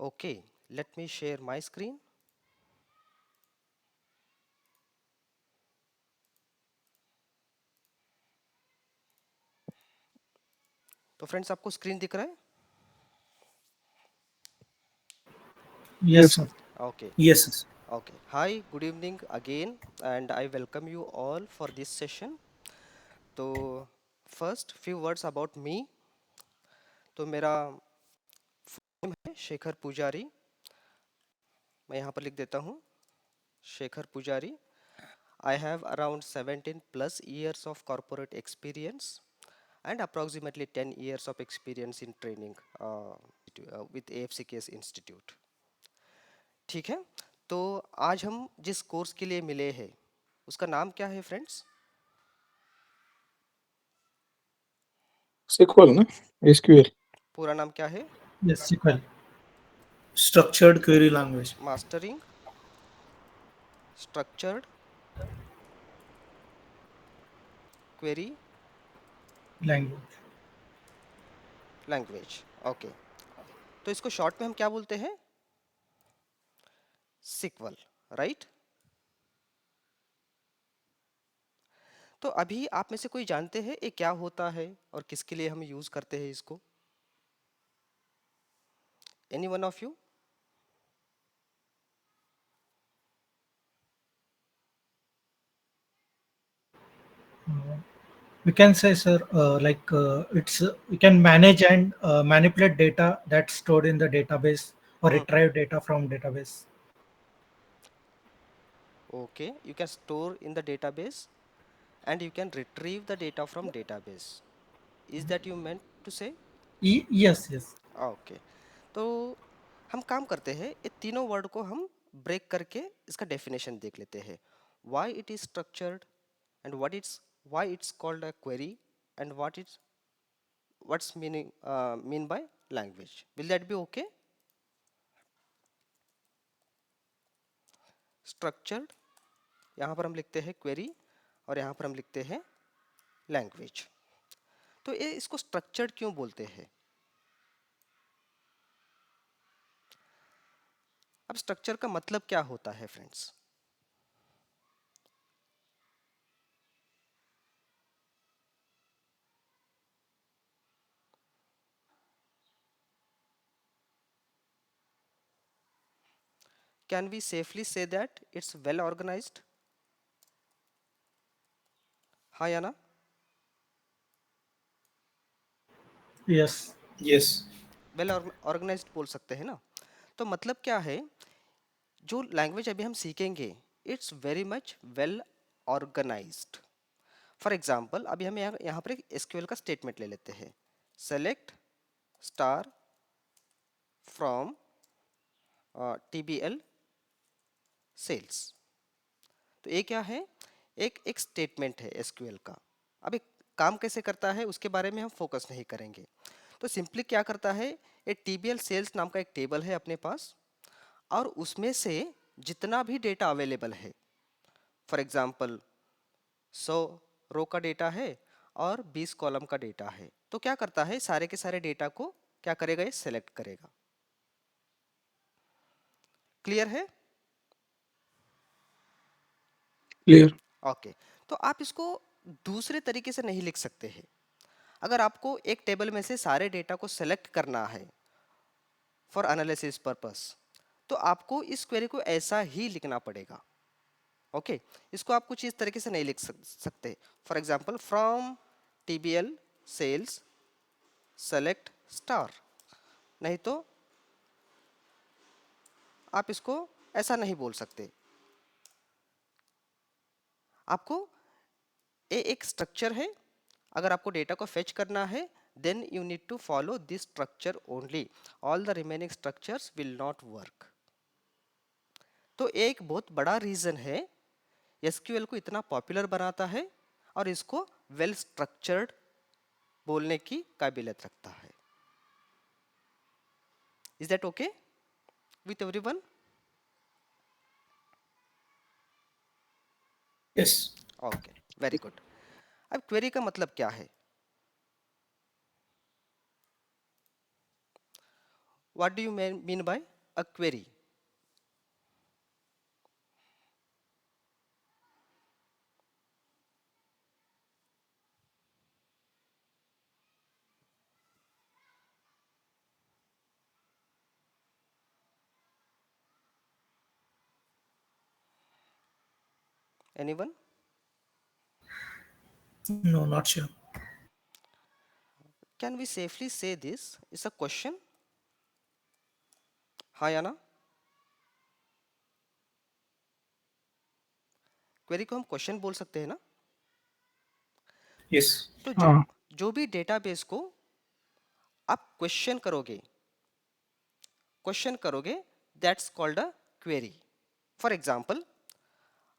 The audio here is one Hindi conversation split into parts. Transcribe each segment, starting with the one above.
Okay, let me share my screen. तो फ्रेंड्स आपको स्क्रीन दिख रहा है? Yes, sir. Okay. Yes, sir. Okay. Hi, good evening again, and I welcome you all for this session. तो first few words about me. तो मेरा नाम है शेखर पुजारी. मैं यहाँ पर लिख देता हूँ शेखर पुजारी. I have around 17 plus years of corporate experience and approximately 10 years of experience in training with AFCKS Institute. ठीक है. तो आज हम जिस कोर्स के लिए मिले हैं उसका नाम क्या है फ्रेंड्स? SQL ना SQL पूरा नाम क्या है? Yes, SQL. Structured Query Language. Mastering structured query Language. Language. Okay. तो इसको शॉर्ट में हम क्या बोलते हैं? Sequel, right? तो अभी आप में से कोई जानते हैं ये क्या होता है और किसके लिए हम यूज करते हैं इसको? Any one of you? We can say, sir, we can manage and manipulate data that's stored in the database or retrieve data from database. Okay, you can store in the database and you can retrieve the data from database. Is that you meant to say? Yes, yes. Okay. तो हम काम करते हैं ये तीनों वर्ड को हम ब्रेक करके इसका डेफिनेशन देख लेते हैं. Why it is structured and why it's called a query and what's meaning mean by language. Will that be okay? Structured, यहाँ पर हम लिखते हैं क्वेरी और यहाँ पर हम लिखते हैं लैंग्वेज. तो ये इसको स्ट्रक्चर्ड क्यों बोलते हैं? अब स्ट्रक्चर का मतलब क्या होता है friends? Can we safely say that it's well organized? हाँ या ना? Yes. yes वेल ऑर्गेनाइज्ड बोल सकते हैं ना. तो मतलब क्या है? जो लैंग्वेज अभी हम सीखेंगे it's very much well organised. For example अभी हम यहाँ पर एक एसक्यूएल का स्टेटमेंट ले लेते हैं. Select star from TBL sales. तो ये क्या है? एक एक स्टेटमेंट है एसक्यूएल का. अभी काम कैसे करता है उसके बारे में हम फोकस नहीं करेंगे. तो सिंपली क्या करता है, ये टीबीएल सेल्स नाम का एक टेबल है अपने पास और उसमें से जितना भी डेटा अवेलेबल है, फॉर एग्जांपल 100 रो का डेटा है और 20 कॉलम का डेटा है, तो क्या करता है सारे के सारे डेटा को क्या करेगा, ये सेलेक्ट करेगा. क्लियर है? clear okay. तो आप इसको दूसरे तरीके से नहीं लिख सकते हैं. अगर आपको एक टेबल में से सारे डेटा को सेलेक्ट करना है फॉर एनालिसिस पर्पस, तो आपको इस क्वेरी को ऐसा ही लिखना पड़ेगा. ओके. इसको आप कुछ इस तरीके से नहीं लिख सकते. For example from TBL sales select star. नहीं तो आप इसको ऐसा नहीं बोल सकते. आपको ये एक स्ट्रक्चर है. अगर आपको डेटा को फेच करना है then you need to follow this structure only. All the remaining structures will not work. तो एक बहुत बड़ा रीजन है एसक्यूएल को इतना पॉपुलर बनाता है और इसको वेल स्ट्रक्चर्ड बोलने की काबिलियत रखता है. Is that okay with everyone? yes okay, very good. अब क्वेरी का मतलब क्या है? What do you mean by a query? Anyone? No, not sure. Can we safely say this is a question? हाँ या ना? क्वेरी को हम क्वेश्चन बोल सकते हैं ना? Yes. तो हाँ जो भी डेटाबेस को आप क्वेश्चन करोगे, that's called a query. For example,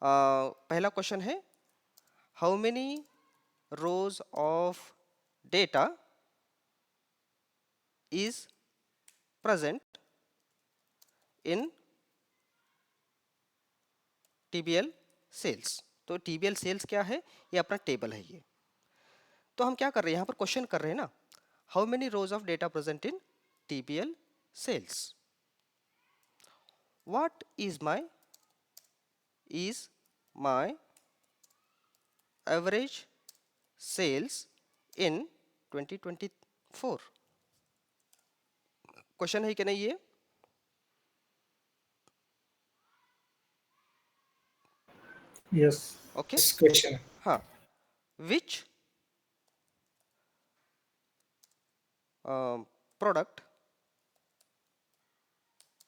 पहला क्वेश्चन है, how many rows of data is present in TBL sales. तो TBL sales क्या है? ये अपना टेबल है ये. तो हम क्या कर रहे हैं यहाँ पर, क्वेश्चन कर रहे हैं ना, how many rose of data present in TBL sales. What is my average sales in 2024? Question है कि नहीं ये? Yes. ओके. Yes, question. हाँ. Which product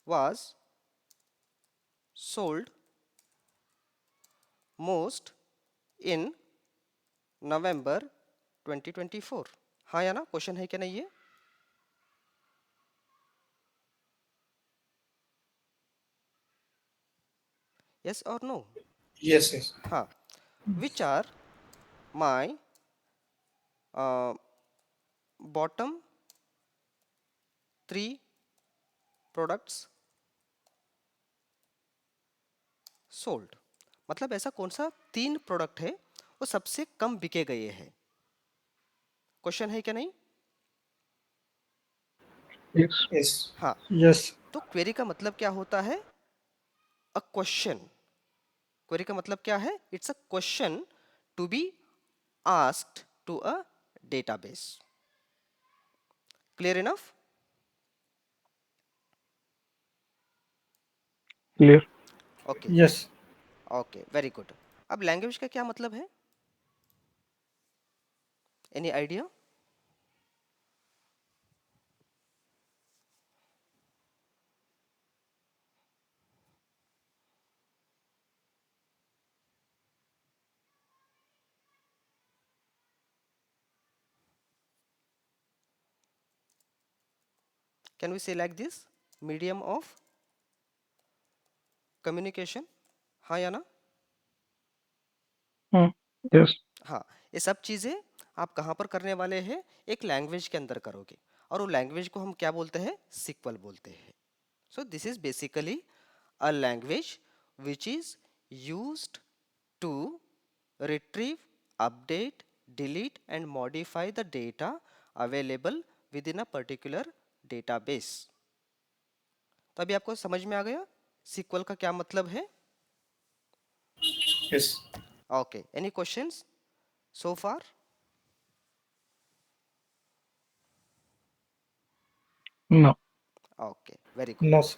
was sold most in November 2024? हाँ या ना? क्वेश्चन है क्या नहीं ये? Yes or no? Yes, yes. हाँ. Which are my bottom 3 products sold? मतलब ऐसा कौन सा 3 प्रोडक्ट है वो सबसे कम बिके गए हैं? क्वेश्चन है क्या नहीं? yes Yes. हाँ. Yes. तो क्वेरी का मतलब क्या होता है? A question. क्वेरी का मतलब क्या है? It's a question to be asked to a database. Clear enough? clear okay. Yes. Okay, very good. अब लैंग्वेज का क्या मतलब है? Any idea? Can we say like this, medium of communication? हाँ या ना? हाँ yes हाँ. ये सब चीज़ें आप कहाँ पर करने वाले हैं? एक लैंग्वेज के अंदर करोगे, और वो लैंग्वेज को हम क्या बोलते हैं? सिक्वल बोलते हैं. So this is basically a language which is used to retrieve, update, delete and modify the data available within a particular database. तो अभी आपको समझ में आ गया SQL का क्या मतलब है? Yes. Okay. Any questions so far? no okay, very good. No, sir.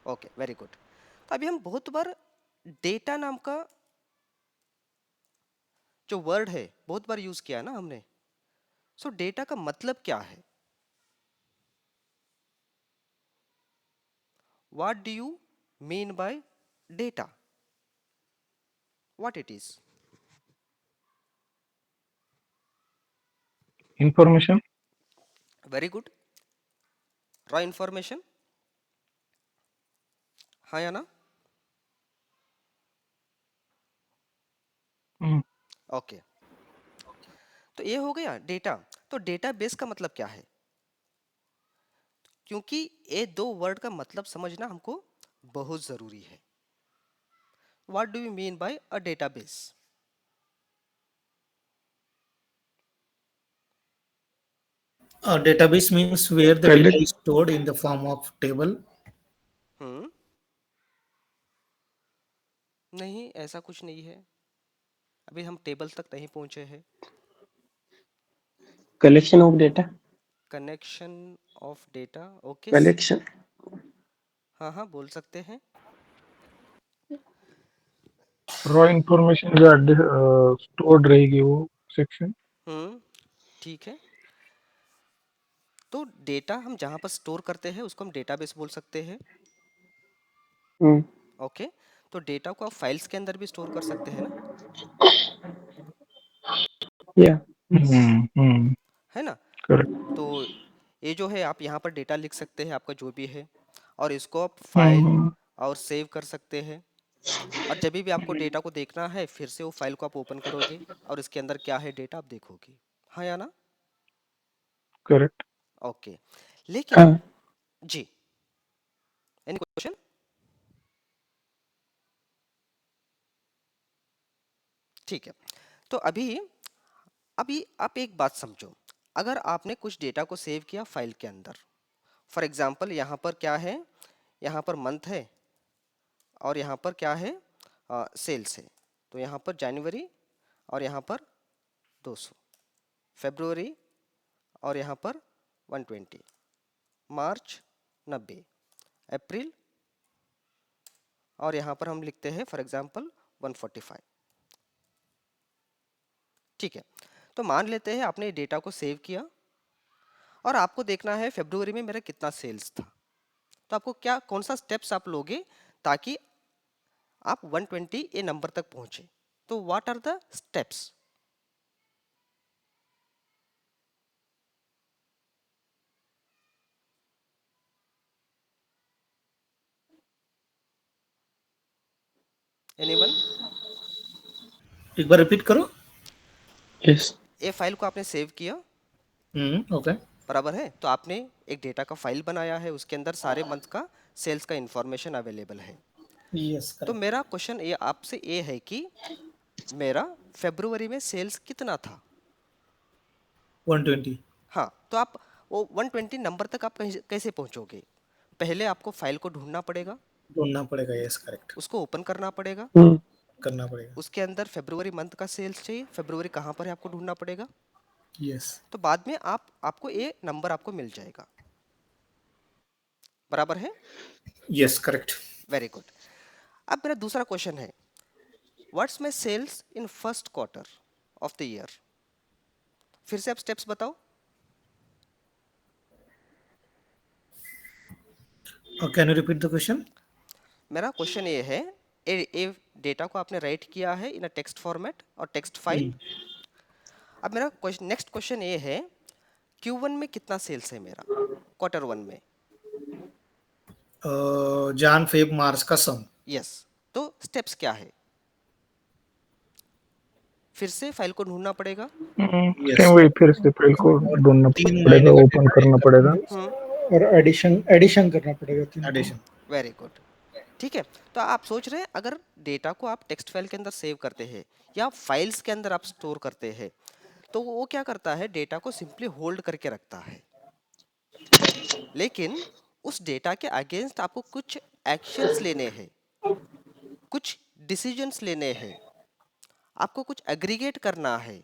Okay, very good. तो अभी हम बहुत बार डेटा नाम का जो वर्ड है बहुत बार यूज किया है ना हमने. सो डेटा का मतलब क्या है? What do you mean by data? What it is? information Very good. Raw information? हाँ या ना? mm, okay. तो ये हो गया डेटा. तो डेटा बेस का मतलब क्या है? क्योंकि ये दो वर्ड का मतलब समझना हमको बहुत जरूरी है. What do you mean by a database? A database means where the पहले data is stored in the form of table. हम्म, नहीं ऐसा कुछ नहीं है, अभी हम टेबल तक नहीं पहुंचे हैं। collection of data, connection of data, okay. collection, हाँ हाँ, बोल सकते हैं। रॉ इंफॉर्मेशन जो स्टोर्ड रहेगी वो सेक्शन। हम्म, ठीक है। तो डेटा हम जहाँ पर स्टोर करते हैं उसको हम डेटाबेस बोल सकते हैं। hmm. ओके। तो डेटा को आप फाइल्स के अंदर भी स्टोर कर सकते हैं ना, Yeah, हम्म, है ना। करेक्ट। तो ये जो है आप यहाँ पर डेटा लिख सकते हैं आपका जो भी है, और इसको आप फाइल हम्म, और सेव कर सकते हैं। और जब भी आपको डेटा को देखना है फिर से वो फाइल को आप ओपन करोगे और इसके अंदर क्या है डेटा आप देखोगे, हाँ या ना। करेक्ट। ओके, लेकिन जी, एनी क्वेश्चन? ठीक है। तो अभी अभी आप एक बात समझो, अगर आपने कुछ डेटा को सेव किया फाइल के अंदर, फॉर एग्जांपल यहाँ पर क्या है, यहाँ पर मंथ है और यहाँ पर क्या है, सेल्स है। तो यहाँ पर जनवरी और यहाँ पर 200, फरवरी और यहाँ पर 120, मार्च 90, अप्रैल और यहाँ पर हम लिखते हैं फॉर एग्जांपल 145। ठीक है। तो मान लेते हैं आपने डेटा को सेव किया और आपको देखना है फरवरी में मेरा कितना सेल्स था। तो आपको क्या, कौन सा स्टेप्स आप लोगे ताकि आप 120 ए नंबर तक पहुंचे? तो what are the steps? Anyone? एक बार रिपीट करो। yes, ए फाइल को आपने सेव किया, ओके। बराबर है। तो आपने एक डेटा का फाइल बनाया है, उसके अंदर सारे मंथ का सेल्स का इंफॉर्मेशन अवेलेबल है। यस, तो करेक्ट। मेरा क्वेश्चन ये आपसे ये है कि मेरा फरवरी में सेल्स कितना था? 120। हाँ, तो आप वो 120 नंबर तक आप कैसे पहुंचोगे? पहले आपको फाइल को ढूंढना पड़ेगा, ढूंढना पड़ेगा, यस करेक्ट। उसको ओपन करना पड़ेगा, hmm. करना पड़ेगा, उसके अंदर फरवरी मंथ का सेल्स चाहिए, फरवरी कहाँ पर है आपको ढूंढना पड़ेगा। यस। तो बाद में आपको ये नंबर आपको मिल जाएगा, बराबर है। Yes, correct. Very good. अब मेरा दूसरा क्वेश्चन है, what's my sales in first quarter of the year? फिर से आप स्टेप्स बताओ। Can you repeat the question? मेरा क्वेश्चन ये है, ए डेटा को आपने राइट किया है इन अ टेक्स्ट फॉर्मेट और टेक्स्ट फाइल। अब मेरा क्वेश्चन, नेक्स्ट क्वेश्चन ये है, Q1 में कितना सेल्स है मेरा, क्वार्टर वन में? जान फेब मार्च का सम। यस। तो स्टेप्स क्या है? फिर से फाइल को ढूंढना पड़ेगा। यस। सेम वही, फिर से फाइल को और ढूंढना 3 महीने पड़ेगा, का ओपन डेटा करना एक पड़ेगा। हम्म, और एडिशन एडिशन करना पड़ेगा, तीन एडिशन। Very good. ठीक है। तो आप सोच रहे हैं अगर डेटा को आप टेक्स्ट फाइल के अंदर सेव करते हैं या फाइल्स के अंदर आप स्टोर करते हैं, तो वो क्या करता है, डेटा को सिंपली होल्ड करके रखता है। लेकिन उस डेटा के अगेंस्ट आपको कुछ एक्शंस लेने हैं, कुछ डिसीजंस लेने हैं, आपको कुछ एग्रीगेट करना है।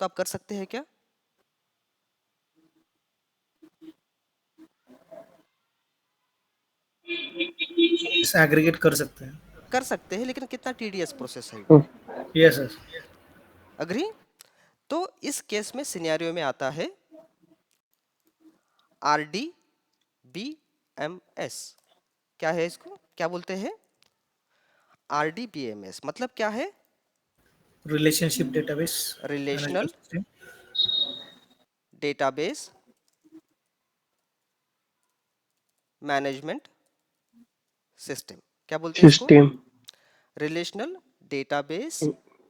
तो आप कर सकते हैं क्या? एग्रीगेट कर सकते हैं। कर सकते हैं, लेकिन कितना टीडियस प्रोसेस है वो। Hmm. Yes yes. अग्री? तो इस केस में सिनेरियो में आता है RDBMS। क्या है, इसको क्या बोलते हैं? RDBMS मतलब क्या है? Relationship database relational management system. Database management system. क्या बोलते हैं इसको? System, relational database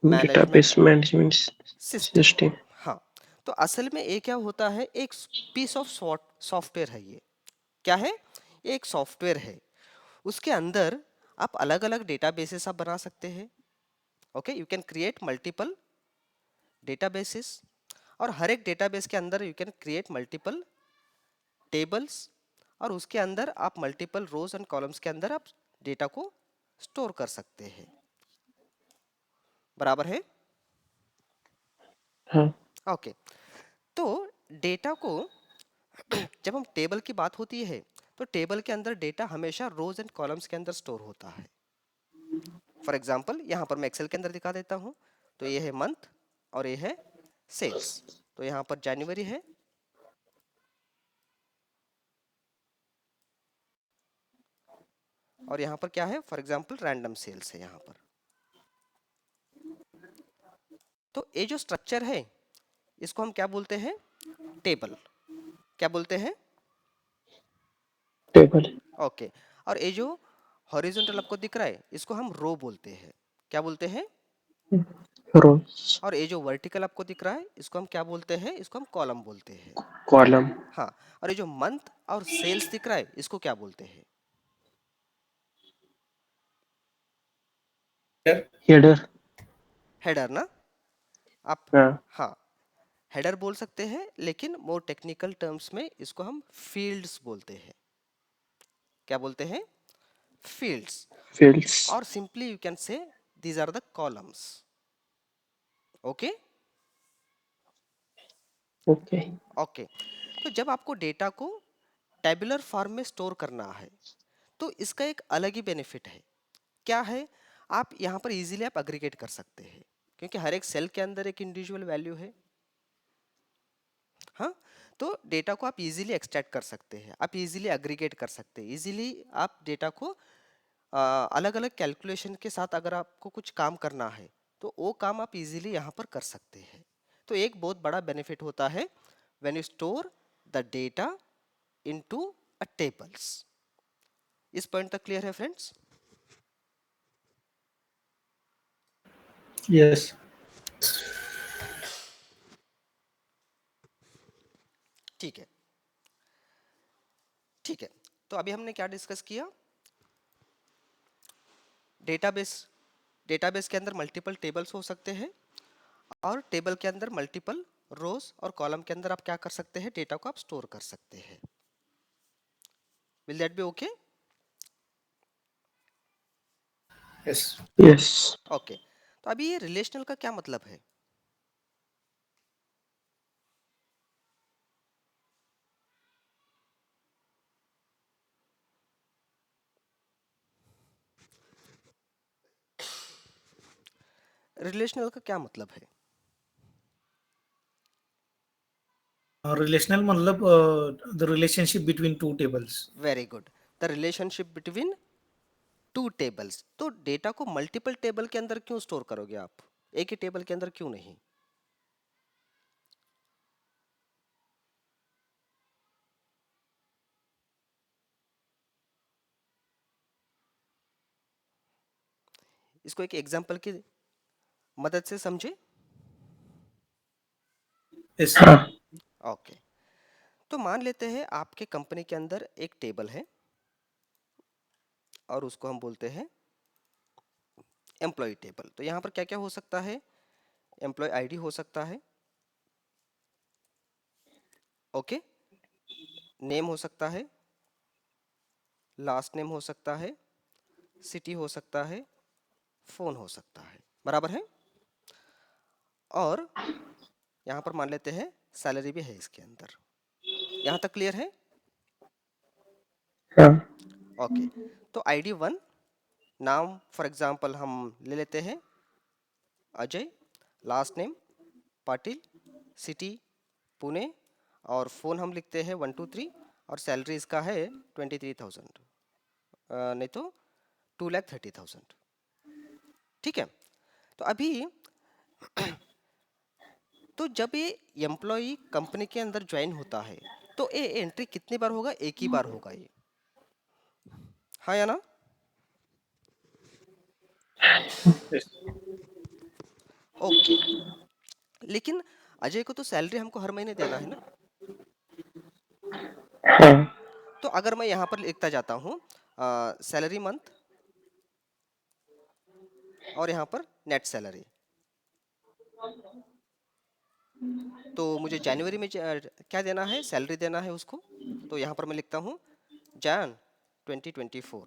management database management system. system. हाँ। तो असल में ये क्या होता है, एक पीस ऑफ सॉफ्टवेयर है ये। क्या है? ये एक सॉफ्टवेयर है, उसके अंदर आप अलग अलग डेटाबेसेस आप बना सकते हैं। Okay, you can create multiple databases, और हर एक डेटाबेस के अंदर you can create multiple tables और उसके अंदर आप मल्टीपल रोज एंड कॉलम्स के अंदर आप डेटा को स्टोर कर सकते हैं। बराबर है? हाँ ओके। तो डेटा को जब हम टेबल की बात होती है तो टेबल के अंदर डेटा हमेशा रोज एंड कॉलम्स के अंदर स्टोर होता है। फॉर एग्जांपल यहाँ पर मैं एक्सेल के अंदर दिखा देता हूँ। तो ये है मंथ और ये है सेल्स। तो यहाँ पर जनवरी है और यहाँ पर क्या है, फॉर एग्जांपल रैंडम सेल्स है यहाँ पर। तो ये जो स्ट्रक्चर है इसको हम क्या बोलते हैं? टेबल। क्या बोलते हैं? Table okay. और ये जो हॉरिजॉन्टल आपको दिख रहा है इसको हम रो बोलते हैं। क्या बोलते हैं? रोज और ये जो वर्टिकल आपको दिख रहा है इसको हम क्या बोलते हैं? इसको हम कॉलम बोलते हैं। कॉलम हाँ। और ये जो मंथ और सेल्स दिख रहा है इसको क्या बोलते हैं? हेडर हेडर ना? आप हाँ हाँ हेडर बोल सकते हैं, लेकिन मोर टेक्निकल टर्म्स में इसको हम फील्ड्स बोलते हैं। क्या बोलते हैं? फील्ड्स। फील्ड्स और simply you can say these are the columns. Okay. Okay okay. तो जब आपको डेटा को टेबुलर फॉर्म में स्टोर करना है तो इसका एक अलग ही बेनिफिट है। क्या है? आप यहाँ पर इजीली आप अग्रीगेट कर सकते हैं, क्योंकि हर एक सेल के अंदर एक इंडिविजुअल वैल्यू है। हाँ। तो डेटा को आप इजीली एक्सट्रैक्ट कर सकते हैं, आप इजीली अग्रीगेट कर सकते हैं, इजीली आप डेटा को अलग अलग कैलकुलेशन के साथ अगर आपको कुछ काम करना है तो वो काम आप इजीली यहाँ पर कर सकते हैं। तो एक बहुत बड़ा बेनिफिट होता है when you store the data into a tables. इस पॉइंट तक क्लियर है फ्रेंड्स? Yes. ठीक है। ठीक है। तो अभी हमने क्या डिस्कस किया? डेटाबेस। डेटाबेस के अंदर मल्टीपल टेबल्स हो सकते हैं और टेबल के अंदर मल्टीपल रोज और कॉलम के अंदर आप क्या कर सकते हैं? डेटा को आप स्टोर कर सकते हैं। Will that be okay? Yes. Yes okay. तो अभी ये रिलेशनल का क्या मतलब है? रिलेशनल का क्या मतलब है? Relational मतलब the relationship between two tables. Very good. The relationship between two tables. तो डेटा को मल्टीपल टेबल के अंदर क्यों स्टोर करोगे आप? एक ही टेबल के अंदर क्यों नहीं? इसको एक एग्जांपल की मदद से समझे। Yes. हाँ ओके। तो मान लेते हैं आपके कंपनी के अंदर एक टेबल है और उसको हम बोलते हैं एम्प्लॉय टेबल। तो यहाँ पर क्या क्या हो सकता है? एम्प्लॉय आईडी हो सकता है, ओके, नेम हो सकता है, लास्ट नेम हो सकता है, सिटी हो सकता है, फोन हो सकता है। बराबर है? और यहाँ पर मान लेते हैं सैलरी भी है इसके अंदर। यहाँ तक क्लियर है? हाँ ओके। तो आईडी 1, नाम फॉर एग्जांपल हम ले लेते हैं Ajay, last name Patil, city Pune, और फ़ोन हम लिखते हैं 123, और सैलरी इसका है 23,000, नहीं तो 2,30,000। ठीक है। तो अभी तो जब ये एम्प्लॉय कंपनी के अंदर ज्वाइन होता है तो ये एंट्री कितनी बार होगा? एक ही बार होगा ये। हाँ या ना? Yes. ओके। लेकिन अजय को तो सैलरी हमको हर महीने देना है ना। हाँ तो अगर मैं यहाँ पर लिखता जाता हूँ सैलरी मंथ और यहाँ पर नेट सैलरी, तो मुझे जनवरी में क्या देना है? सैलरी देना है उसको। तो यहाँ पर मैं लिखता हूँ जैन 2024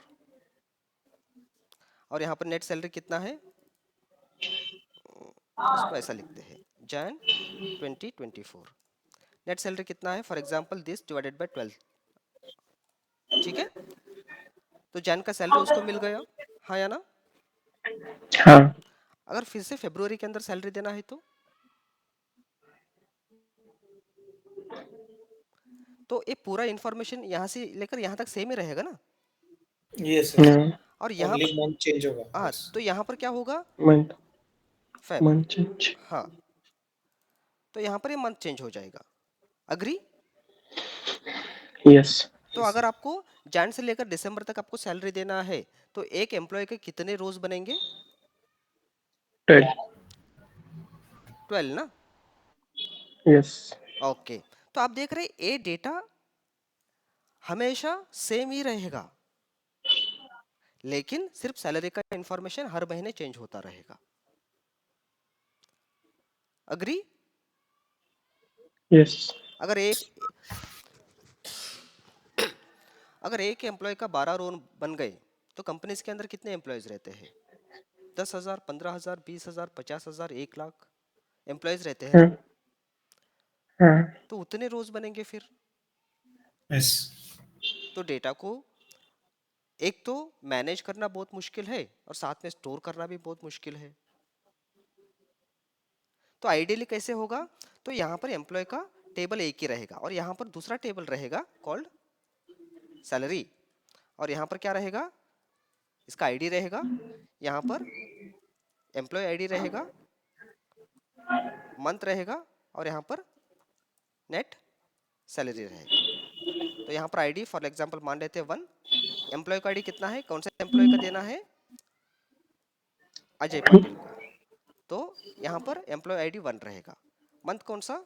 और यहाँ पर नेट सैलरी कितना है, इसको ऐसा लिखते हैं जैन 2024 नेट सैलरी कितना है, for example this divided by 12, ठीक है। तो जैन का सैलरी उसको मिल गया, हाँ या ना। हाँ अगर फिर से फरवरी के अंदर सैलरी देना है तो ये पूरा इंफॉर्मेशन यहाँ से लेकर यहाँ तक सेम ही रहेगा ना। Yes, yes. हाँ और यहाँ Only पर month change होगा. हाँ, Yes. तो यहाँ पर क्या होगा, मंथ फेब, मंथ चेंज हाँ, तो यहाँ पर ये मंथ चेंज हो जाएगा, अग्री। यस तो अगर आपको जैन से लेकर दिसंबर तक आपको सैलरी देना है तो एक एम्प्लॉय के कितने रोज बनेंगे, 12 12 ना। यस ओके, तो आप देख रहे हैं ये डेटा हमेशा सेम ही रहेगा, लेकिन सिर्फ सैलरी का इंफॉर्मेशन हर महीने चेंज होता रहेगा, अग्री। यस अगर एक एम्प्लॉय का 12 रोल बन गए तो कंपनीज के अंदर कितने एम्प्लॉयज रहते हैं, 10,000, 15,000, 20,000, 50,000, 1 लाख एम्प्लॉयज रहते हैं हाँ ना। हाँ तो उतने रोज बनेंगे फिर। Yes. तो डेटा को एक तो मैनेज करना बहुत मुश्किल है और साथ में स्टोर करना भी बहुत मुश्किल है। तो आइडियली कैसे होगा, तो यहाँ पर एम्प्लॉय का टेबल एक ही रहेगा और यहाँ पर दूसरा टेबल रहेगा कॉल्ड सैलरी, और यहाँ पर क्या रहेगा, इसका आईडी रहेगा, यहाँ पर एम्प्लॉय आईडी रहेगा, मंथ रहेगा, और यहाँ पर नेट सैलरी रहेगा। तो यहाँ पर आईडी फॉर एग्जांपल मान लेते हैं 1, एम्प्लॉय का आईडी कितना है, कौन सा एम्प्लॉय का देना है, अजय पाटिल को, तो यहाँ पर एम्प्लॉय आईडी 1 रहेगा, मंथ कौन सा,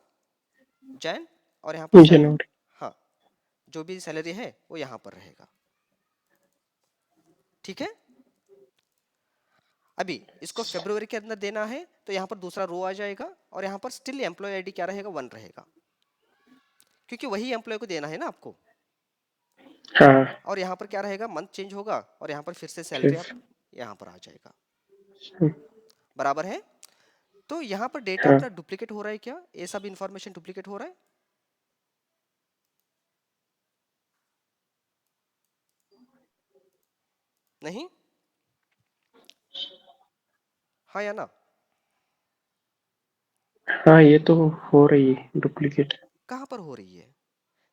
जैन, और यहाँ पर सैलरी, जनवरी हाँ, जो भी सैलरी है वो यहाँ पर रहेगा, ठीक है। अभी इसको फरवरी के अंदर देना है तो यहाँ पर दूसरा रो आ जाएगा और यहाँ पर स्टिल एम्प्लॉय आईडी क्या रहेगा, 1 रहेगा, क्योंकि वही एम्प्लॉय को देना है ना आपको। हाँ और यहाँ पर क्या रहेगा, मंथ चेंज होगा और यहाँ पर फिर से सैलरी आप फिर यहाँ पर आ जाएगा, बराबर है। तो यहाँ पर डेटा हाँ अपना डुप्लीकेट हो रहा है क्या, ये सब इंफॉर्मेशन डुप्लीकेट हो रहा है, नहीं, हाँ या ना। हाँ ये तो हो रही है डुप्लीकेट कहाँ पर हो रही है,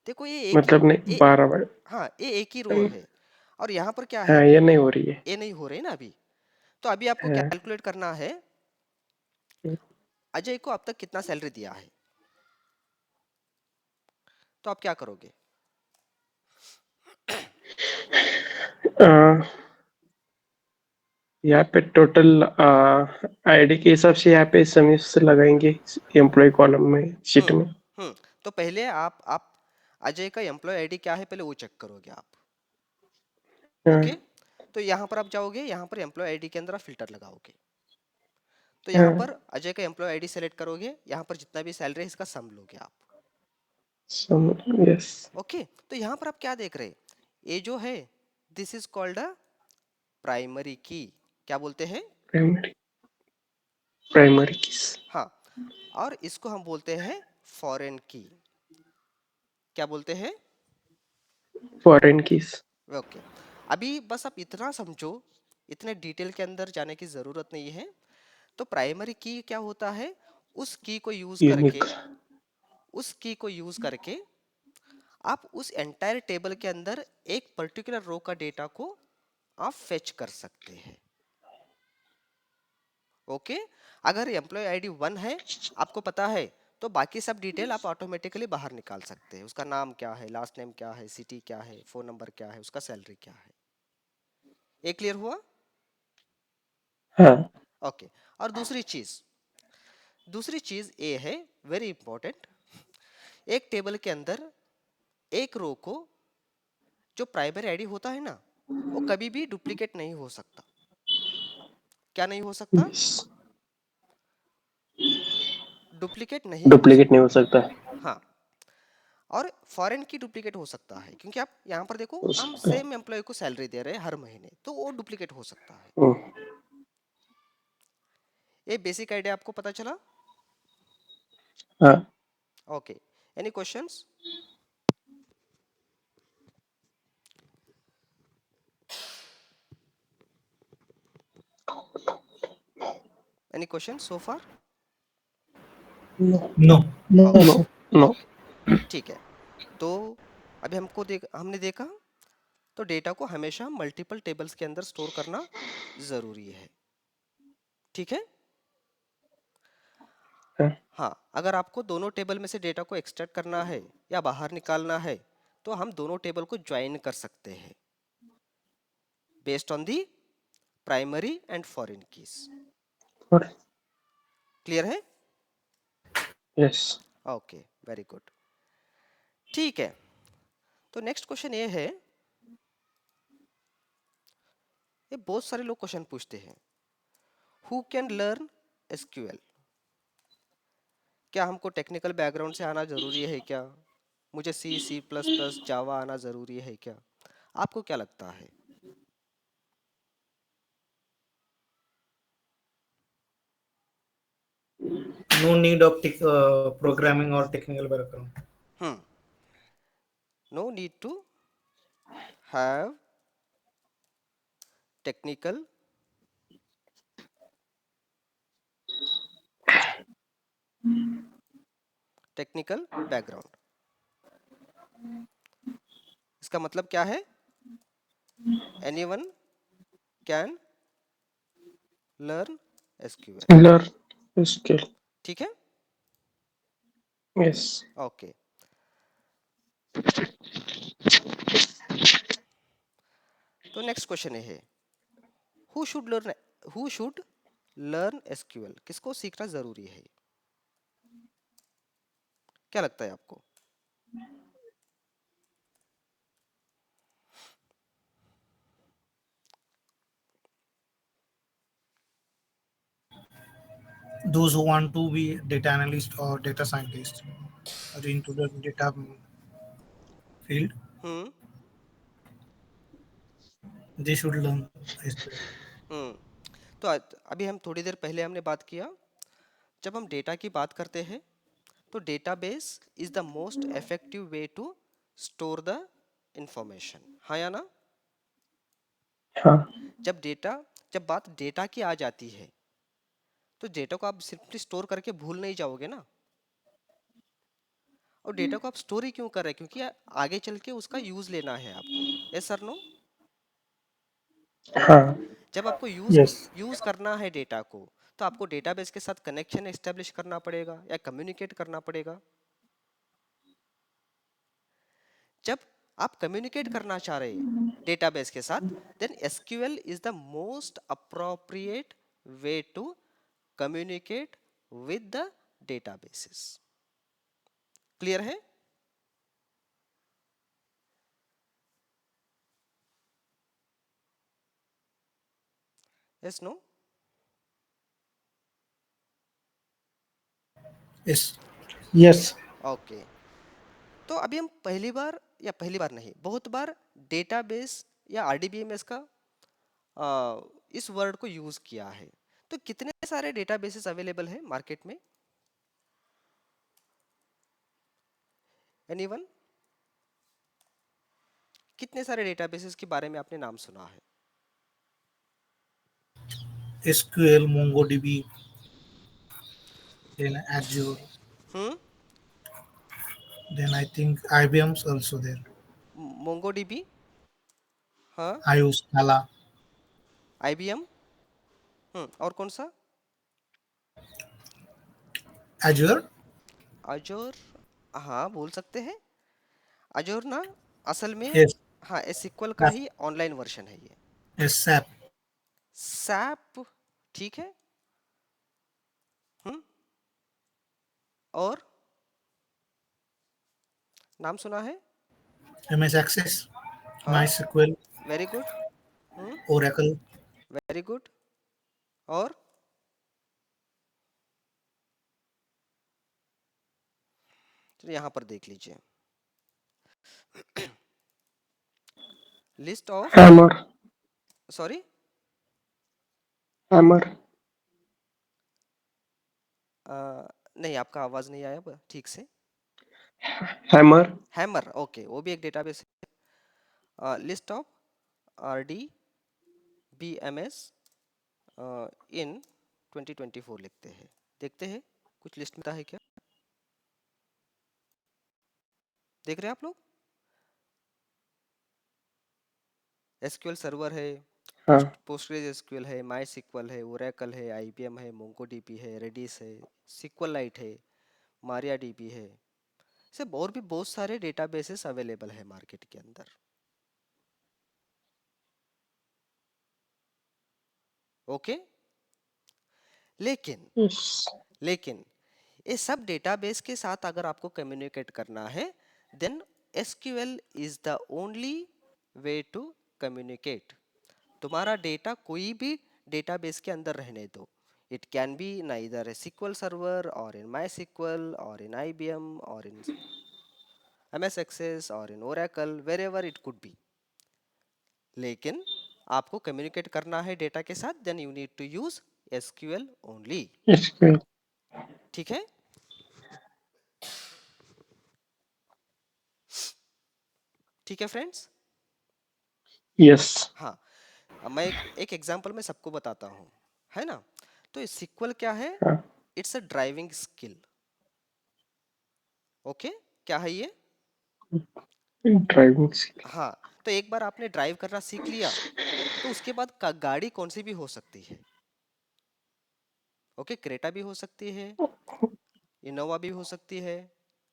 देखो ये एक मतलब नहीं ये 12 बार हाँ ये एक ही रो है और यहाँ पर क्या है, हाँ ये नहीं हो रही है ये नहीं हो रही ना अभी। तो अभी आपको हाँ कैलकुलेट करना है अजय को अब तक कितना सैलरी दिया है, तो आप क्या करोगे, आ, यहाँ पे टोटल आईडी के हिसाब से यहाँ पे समय से लगाएंगे एम्प्लॉय कॉलम में शीट हम्म में तो पहले आप अजय का एम्प्लॉय आईडी क्या है पहले वो चेक करोगे आप, हाँ ओके। तो यहाँ पर आप जाओगे, यहाँ पर एम्प्लॉय आईडी के अंदर आप फिल्टर लगाओगे, तो यहाँ हाँ पर अजय का एम्प्लॉय आईडी सेलेक्ट करोगे, यहाँ पर जितना भी सैलरी है इसका सम लोगे आप, यस ओके। तो यहाँ पर आप क्या देख रहे हैं, ये जो है this is called a primary की, क्या बोलते हैं, प्राइमरी प्राइमरी कीज हाँ, और इसको हम बोलते हैं फॉरेन की, क्या बोलते हैं, फॉरेन कीज ओके। अभी बस आप इतना समझो, इतने डिटेल के अंदर जाने की जरूरत नहीं है। तो प्राइमरी की क्या होता है, उस की को यूज यूनिक करके उस की को यूज करके आप उस एंटायर टेबल के अंदर एक पर्टिकुलर रो का डेटा को आप फेच कर सकते हैं, ओके। अगर एम्प्लॉय आईडी 1 है, आपको पता है, तो बाकी सब डिटेल आप ऑटोमेटिकली बाहर निकाल सकते हैं, उसका नाम क्या है, लास्ट नेम क्या है, सिटी क्या है, फोन नंबर क्या है, उसका सैलरी क्या है, ये क्लियर हुआ, हाँ ओके। और दूसरी चीज ये है, वेरी इंपॉर्टेंट, एक टेबल के अंदर एक रो को जो प्राइमरी आईडी होता है ना, वो कभी भी डुप्लीकेट नहीं हो सकता, क्या नहीं हो सकता, यस डुप्लीकेट नहीं हो डुप्लीकेट नहीं सकता, हो सकता हाँ। और फॉरेन की डुप्लीकेट हो सकता है, क्योंकि आप यहाँ पर देखो हो हम सकता है। सेम एम्प्लॉय को सैलरी दे रहे हैं हर महीने, तो वो डुप्लीकेट हो सकता है। हम्म, ये बेसिक आइडिया आपको पता चला? हाँ। Okay, any questions? Any question so far? No No. No, okay, no sir. No. ठीक है। तो अभी हमने देखा, तो डेटा को हमेशा मल्टीपल टेबल्स के अंदर स्टोर करना जरूरी है, ठीक है। हाँ, हाँ, अगर आपको दोनों टेबल में से डेटा को एक्सट्रैक्ट करना है या बाहर निकालना है, तो हम दोनों टेबल को ज्वाइन कर सकते हैं based on the primary and foreign keys. और क्लियर है? यस। ओके, वेरी गुड, ठीक है। तो नेक्स्ट क्वेश्चन ये है, ये बहुत सारे लोग क्वेश्चन पूछते हैं, हु कैन लर्न एसक्यूएल? क्या हमको टेक्निकल बैकग्राउंड से आना जरूरी है क्या? मुझे सी, सी प्लस प्लस, जावा आना जरूरी है क्या? आपको क्या लगता है? No need of programming or technical background. Hmm, no need to have technical background. इसका मतलब क्या है? Anyone can learn SQL, learn skill. ठीक है। यस। ओके, तो नेक्स्ट क्वेश्चन है, हु शुड लर्न एसक्यूएल? किसको सीखना जरूरी है? क्या लगता है आपको? Those who want to be data analyst or data scientist or into the data field, hmm they should learn SQL. हम्म तो अभी हम थोड़ी देर पहले हमने बात किया, जब हम डेटा की बात करते हैं, तो database is the most effective way to store the information, हाँ या ना? हाँ। जब डेटा जब बात डेटा की आ जाती है, तो डेटा को आप सिंपली स्टोर करके भूल नहीं जाओगे ना। और डेटा को आप स्टोर ही क्यों कर रहे हैं? क्योंकि आगे चल के उसका यूज लेना है आपको। Yes sir, no? हाँ। जब आपको Yes. यूज करना है डेटा को, तो आपको डेटाबेस के साथ कनेक्शन एस्टेब्लिश करना पड़ेगा या कम्युनिकेट करना पड़ेगा। जब आप कम्युनिकेट करना चाह रहे हैं डेटाबेस के साथ, then SQL is the most appropriate way to communicate with the databases. Clear है? Yes, no? Yes. Yes. Okay, तो अभी हम पहली बार नहीं, बहुत बार डेटाबेस या आरडीबीएमएस का इस वर्ड को यूज किया है। तो कितने सारे डेटाबेसेस अवेलेबल है मार्केट में? एनीवन? कितने सारे डेटाबेसेस के बारे में आपने नाम सुना है? SQL, MongoDB, then Azure, hmm then I think IBM's also there. MongoDB, हाँ, I use Scala, आईबीएम, और कौन सा? Azure. अजोर, हाँ बोल सकते हैं। अजोर ना असल में, Yes. हाँ, एसक्यूएल का SAP. ही ऑनलाइन वर्जन है ये। Yes, SAP. सैप, ठीक है। हम्म और नाम सुना है? MS Access, हाँ, MySQL, वेरी गुड। हम्म Oracle. वेरी गुड, और चलिए यहाँ पर देख लीजिए, list of, hammer, sorry, hammer, नहीं आपका आवाज नहीं आया ठीक से। hammer, हैमर, ओके, वो भी एक डेटाबेस है। List of R D B M S in 2024 लिखते हैं, देखते हैं कुछ लिस्ट में है क्या, देख रहे हैं आप लोग? एसक्यूएल सर्वर है, हाँ, पोस्टग्रेज एसक्यूएल है, माई सिक्वल है, ओरेकल है, आईबीएम है, मोंगोडीबी है, रेडिस है, सिक्वलाइट है, मारिया डीबी है, से और भी बहुत सारे डेटाबेसेस अवेलेबल है मार्केट के अंदर। ओके, लेकिन yes, लेकिन ये सब डेटाबेस के साथ अगर आपको कम्युनिकेट करना है, then SQL is the only way to communicate. तुम्हारा डेटा कोई भी डेटाबेस के अंदर रहने दो, it can be neither a sequel server or in my sequel और इन आईबीएम और इन एमएस एक्सेस और in Oracle, wherever it could be, लेकिन आपको कम्युनिकेट करना है डेटा के साथ, then you need to use SQL only. SQL, ठीक है, ठीक है फ्रेंड्स। yes, हाँ, अब मैं एक एग्जांपल में सबको बताता हूँ, है ना? तो सिक्वल क्या है? हाँ, it's a driving skill. Okay, क्या है ये? driving skill, हाँ, तो एक बार आपने ड्राइव करना सीख लिया, तो उसके बाद गाड़ी कौन सी भी हो सकती है। ओके, क्रेटा भी हो सकती है, इनोवा भी हो सकती है,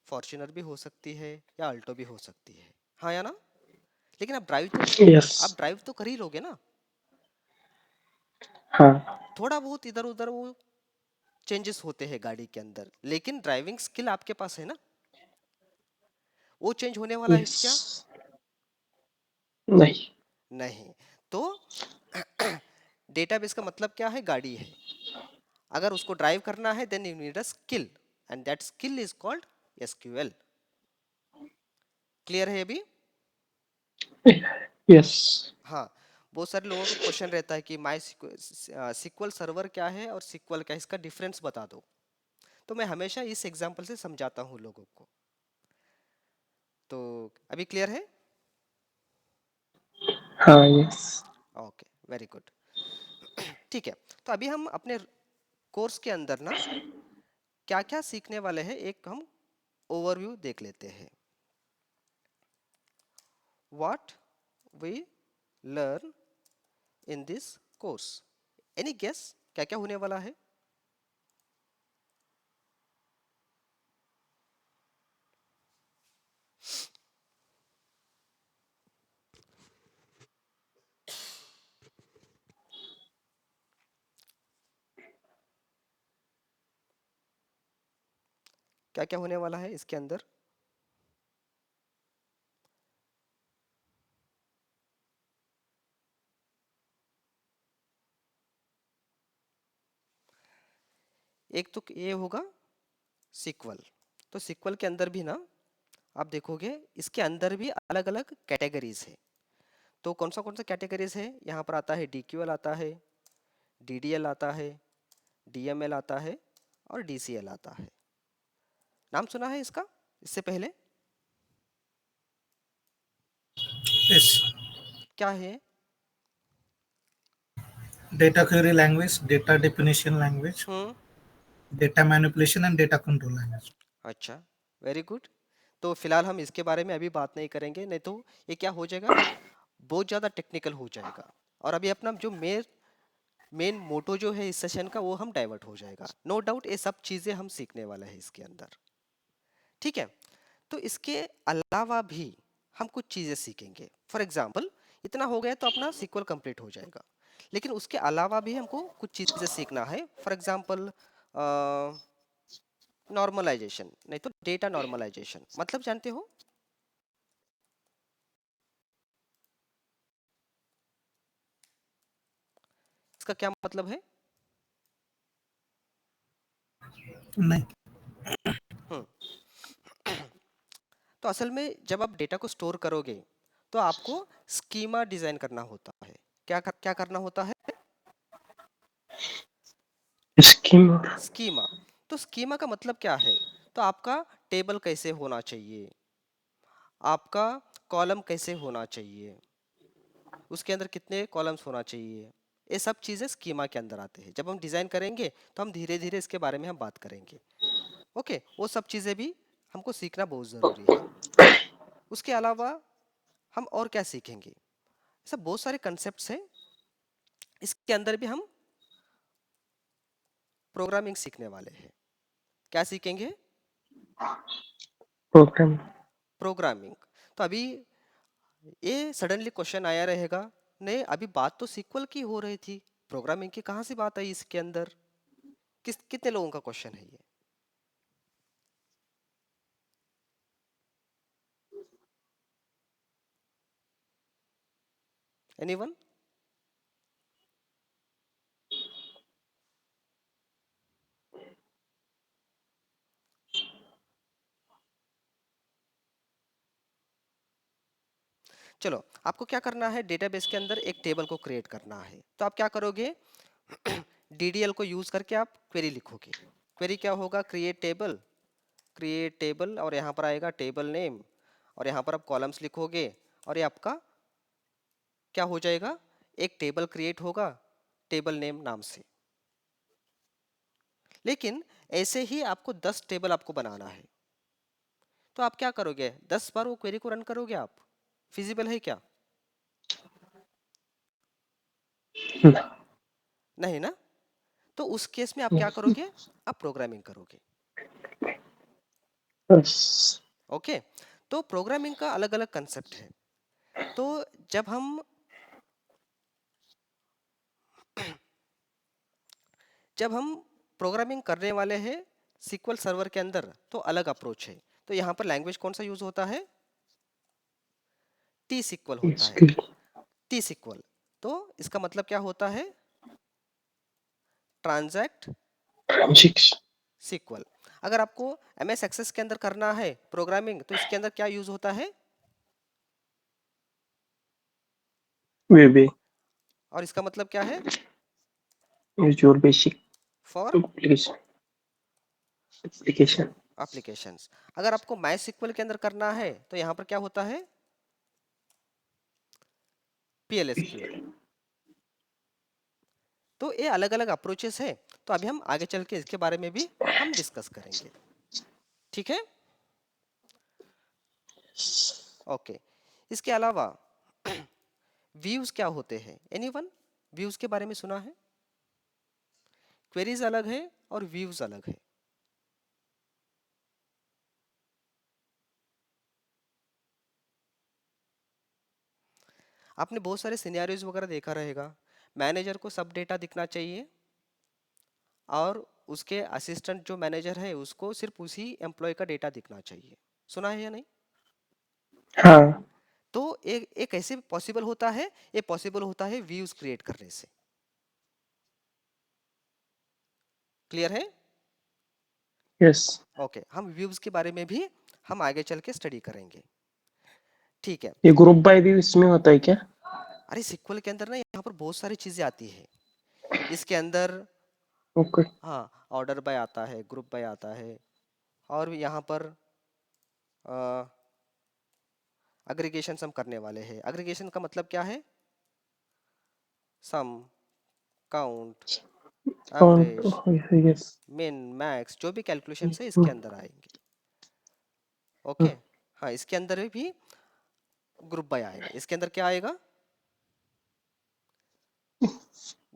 फॉर्च्यूनर भी हो सकती है, या अल्टो भी हो सकती है, हाँ या ना? लेकिन आप yes, ड्राइव तो कर ही लोगे ना, हाँ, थोड़ा बहुत इधर उधर वो चेंजेस होते हैं गाड़ी के अंदर, लेकिन ड्राइविंग स्किल आपके पास है ना, वो चेंज होने वाला है क्या? yes, नहीं, नहीं। तो डेटाबेस का मतलब क्या है? गाड़ी है, अगर उसको ड्राइव करना है then you need a skill, and that skill is called SQL. Clear है अभी? yes, हाँ, बहुत सारे लोगों को क्वेश्चन रहता है कि माई सिक्वल सर्वर क्या है और सिक्वल क्या है, इसका डिफरेंस बता दो। तो मैं हमेशा इस एग्जांपल से समझाता हूँ लोगों को। तो अभी क्लियर है? हाँ, yes, ओके, वेरी गुड। ठीक है, तो अभी हम अपने कोर्स के अंदर ना क्या क्या सीखने वाले हैं, एक हम ओवरव्यू देख लेते हैं। What we learn in this course, any guess क्या क्या होने वाला है? क्या क्या होने वाला है इसके अंदर? एक तो ये होगा सीक्वल। तो सीक्वल के अंदर भी ना आप देखोगे इसके अंदर भी अलग अलग कैटेगरीज है। तो कौन सा कैटेगरीज है? यहाँ पर आता है डीक्यूएल आता है, डीडीएल आता है, डीएमएल आता है, और डीसीएल आता है। नाम सुना है इसका इससे पहले? yes, क्या है? data query language, data definition language, hmm, data manipulation and data control language. अच्छा, वेरी गुड। तो फिलहाल हम इसके बारे में अभी बात नहीं करेंगे, नहीं तो ये क्या हो जाएगा, बहुत ज़्यादा टेक्निकल हो जाएगा, और अभी अपना जो मेन मोटो जो है इस सेशन का वो हम डाइवर्ट हो जाएगा। नो डाउट ये सब चीज़ें हम सीखने वाले हैं इसके अंदर, ठीक है? तो इसके अलावा भी हम कुछ चीज़ें सीखेंगे। फॉर एग्जाम्पल इतना हो गया तो अपना सीक्वल कंप्लीट हो जाएगा, लेकिन उसके अलावा भी हमको कुछ चीज़ें सीखना है। फॉर एग्जाम्पल नॉर्मलाइजेशन, नहीं तो डेटा नॉर्मलाइजेशन मतलब जानते हो? इसका क्या मतलब है? नहीं, हम्म, तो तो असल में जब आप डेटा को स्टोर करोगे तो आपको स्कीमा डिजाइन करना होता है। क्या करना होता है? स्कीमा। स्कीमा। तो स्कीमा का मतलब क्या है? तो आपका टेबल कैसे होना चाहिए, आपका कॉलम कैसे होना चाहिए, उसके अंदर कितने कॉलम्स होना चाहिए, ये सब चीज़ें स्कीमा के अंदर आते हैं। जब हम डिज़ाइन करेंगे तो हम धीरे धीरे इसके बारे में हम बात करेंगे। ओके, वो सब चीज़ें भी हमको सीखना बहुत ज़रूरी है। उसके अलावा हम और क्या सीखेंगे? ऐसा बहुत सारे कंसेप्ट्स हैं, इसके अंदर भी हम प्रोग्रामिंग सीखने वाले हैं। क्या सीखेंगे? प्रोग्राम। प्रोग्रामिंग। तो अभी ये सडनली क्वेश्चन आया रहेगा, नहीं अभी बात तो सीक्वल की हो रही थी, प्रोग्रामिंग की कहाँ से बात आई इसके अंदर? कितने लोगों का क्वेश्चन है ये? एनीवन? चलो, आपको क्या करना है, डेटाबेस के अंदर एक टेबल को क्रिएट करना है। तो आप क्या करोगे? डीडीएल को यूज करके आप क्वेरी लिखोगे। क्वेरी क्या होगा? क्रिएट टेबल, और यहाँ पर आएगा टेबल नेम, और यहाँ पर आप कॉलम्स लिखोगे, और ये आपका क्या हो जाएगा? एक टेबल क्रिएट होगा टेबल नेम नाम से। लेकिन ऐसे ही आपको 10 टेबल आपको बनाना है। तो आप क्या करोगे? 10 बार वो क्वेरी को रन करोगे आप? फिजिबल है क्या? नहीं ना? तो उस केस में आप क्या करोगे? आप प्रोग्रामिंग करोगे। ओके, तो प्रोग्रामिंग का अलग अलग कंसेप्ट है। तो जब हम प्रोग्रामिंग करने वाले हैं सीक्वल सर्वर के अंदर, तो अलग अप्रोच है। तो यहाँ पर लैंग्वेज कौन सा यूज होता है? टी सीक्वल होता है। टी सीक्वल, तो इसका मतलब क्या होता है? Transact sequel. अगर आपको एमएस एक्सेस के अंदर करना है प्रोग्रामिंग, तो इसके अंदर क्या यूज होता है? वीबी। और इसका मतलब क्या है? Visual basic for application. Applications. अगर आपको माई सीक्वल के अंदर करना है तो यहाँ पर क्या होता है? पीएलएसक्यूएल। तो ये अलग अलग अप्रोचेस है। तो अभी हम आगे चल के इसके बारे में भी हम डिस्कस करेंगे, ठीक है? ओके, इसके अलावा व्यूज क्या होते हैं? एनीवन व्यूज के बारे में सुना है? क्वेरीज अलग है और व्यूज अलग है। आपने बहुत सारे सिनेरियोज वगैरह देखा रहेगा। मैनेजर को सब डेटा दिखना चाहिए, और उसके असिस्टेंट जो मैनेजर है उसको सिर्फ उसी एम्प्लॉय का डेटा दिखना चाहिए। सुना है या नहीं? हाँ। तो एक कैसे पॉसिबल होता है? ये पॉसिबल होता है व्यूज क्रिएट करने से। क्लियर है? यस। ओके, हम व्यूज के बारे में भी हम आगे चल के स्टडी करेंगे, ठीक है? ये ग्रुप बाय भी इसमें होता है क्या? अरे सीक्वल के अंदर ना यहाँ पर बहुत सारी चीजें आती है इसके अंदर। ओके। हाँ, ऑर्डर बाय आता है, ग्रुप बाय आता है, और यहाँ पर अग्रीगेशन हम करने वाले हैं। अग्रीगेशन का मतलब क्या है? सम, काउंट, एवरेज, यस। मिन, मैक्स, जो भी कैलकुलेशन है इसके अंदर आएंगे। ओके, हाँ, इसके अंदर भी ग्रुप बाय आएगा। इसके अंदर क्या आएगा?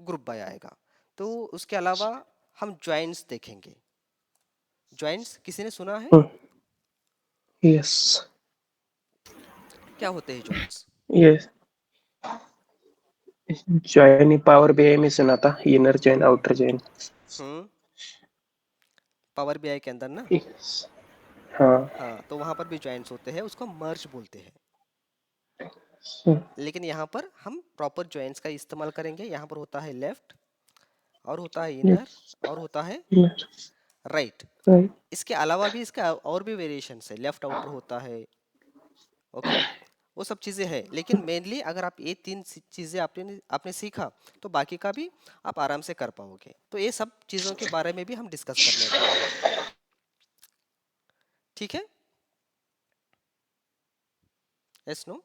ग्रुप बाय आएगा। तो उसके अलावा हम ज्वाइंट्स देखेंगे। ज्वाइंट्स किसी ने सुना है? यस। क्या होते हैं joints? Yes. Join power BI में सुना था, इनर जॉइन आउटर जॉइन। हम्म, पावर बीआई के अंदर ना? हाँ। हाँ, तो वहां पर भी ज्वाइंट्स होते हैं, उसको मर्ज बोलते हैं। लेकिन यहाँ पर हम प्रॉपर ज्वाइंट्स का इस्तेमाल करेंगे। यहाँ पर होता है लेफ्ट, और होता है इनर, और होता है राइट। इसके अलावा भी इसका और भी वेरिएशंस है। लेफ्ट आउटर होता है, ओके, वो सब चीज़ें हैं, लेकिन मेनली अगर आप ये तीन चीज़ें आपने आपने सीखा तो बाकी का भी आप आराम से कर पाओगे। तो ये सब चीज़ों के बारे में भी हम डिस्कस करने वाले हैं। ठीक है? Yes no?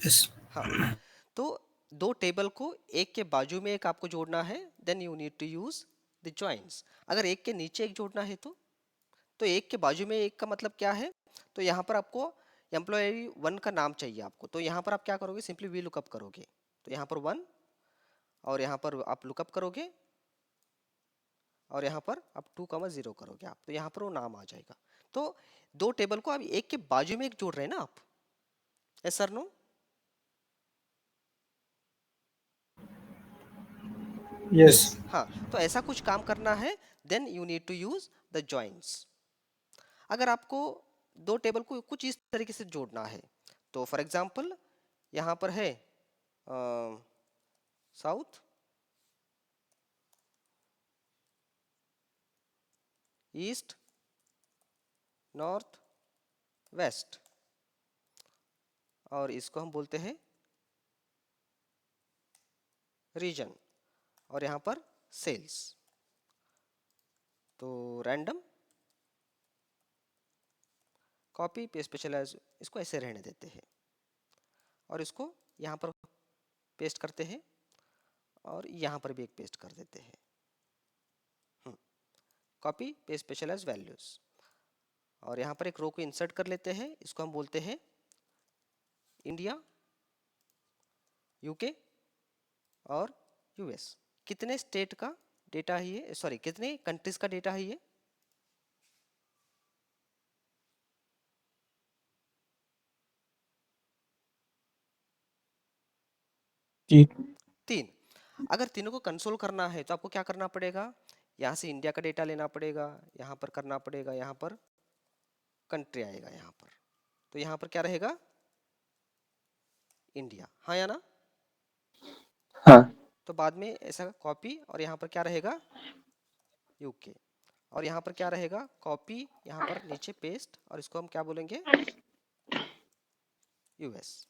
Yes. हाँ, तो दो टेबल को एक के बाजू में एक आपको जोड़ना है, then you need to use the joints. अगर एक के नीचे एक जोड़ना है तो एक के बाजू में एक का मतलब क्या है? तो यहाँ पर आपको एम्प्लॉय वन का नाम चाहिए आपको, तो यहाँ पर आप क्या करोगे? सिंपली वी लुकअप करोगे, तो यहाँ पर वन और यहाँ पर आप लुकअप करोगे और यहाँ पर आप 2,0 करोगे आप, तो यहाँ पर वो नाम आ जाएगा। तो दो टेबल को अब एक के बाजू में एक जोड़ रहे हैं ना आप? Yes sir no? Yes. हाँ, तो ऐसा कुछ काम करना है, then you need to use the joints. अगर आपको दो टेबल को कुछ इस तरीके से जोड़ना है, तो फॉर एग्जांपल यहाँ पर है साउथ, ईस्ट, नॉर्थ, वेस्ट, और इसको हम बोलते हैं रीजन, और यहाँ पर सेल्स। तो रैंडम कॉपी पेस्ट स्पेशलाइज, इसको ऐसे रहने देते हैं और इसको यहाँ पर पेस्ट करते हैं और यहाँ पर भी एक पेस्ट कर देते हैं। कॉपी पेस्ट स्पेशलाइज वैल्यूज, और यहाँ पर एक रो को इंसर्ट कर लेते हैं, इसको हम बोलते हैं इंडिया, यूके और यूएस। कितने स्टेट का डेटा है ये, सॉरी कितने कंट्रीज का डेटा है ये? तीन। अगर तीनों को कंसोल करना है तो आपको क्या करना पड़ेगा? यहाँ से इंडिया का डेटा लेना पड़ेगा, यहाँ पर करना पड़ेगा, यहाँ पर कंट्री आएगा यहाँ पर, तो यहाँ पर क्या रहेगा? इंडिया, हाँ या ना? हाँ। तो बाद में ऐसा कॉपी और यहाँ पर क्या रहेगा? यूके, और यहाँ पर क्या रहेगा? कॉपी, यहाँ पर नीचे पेस्ट, और इसको हम क्या बोलेंगे? यूएस।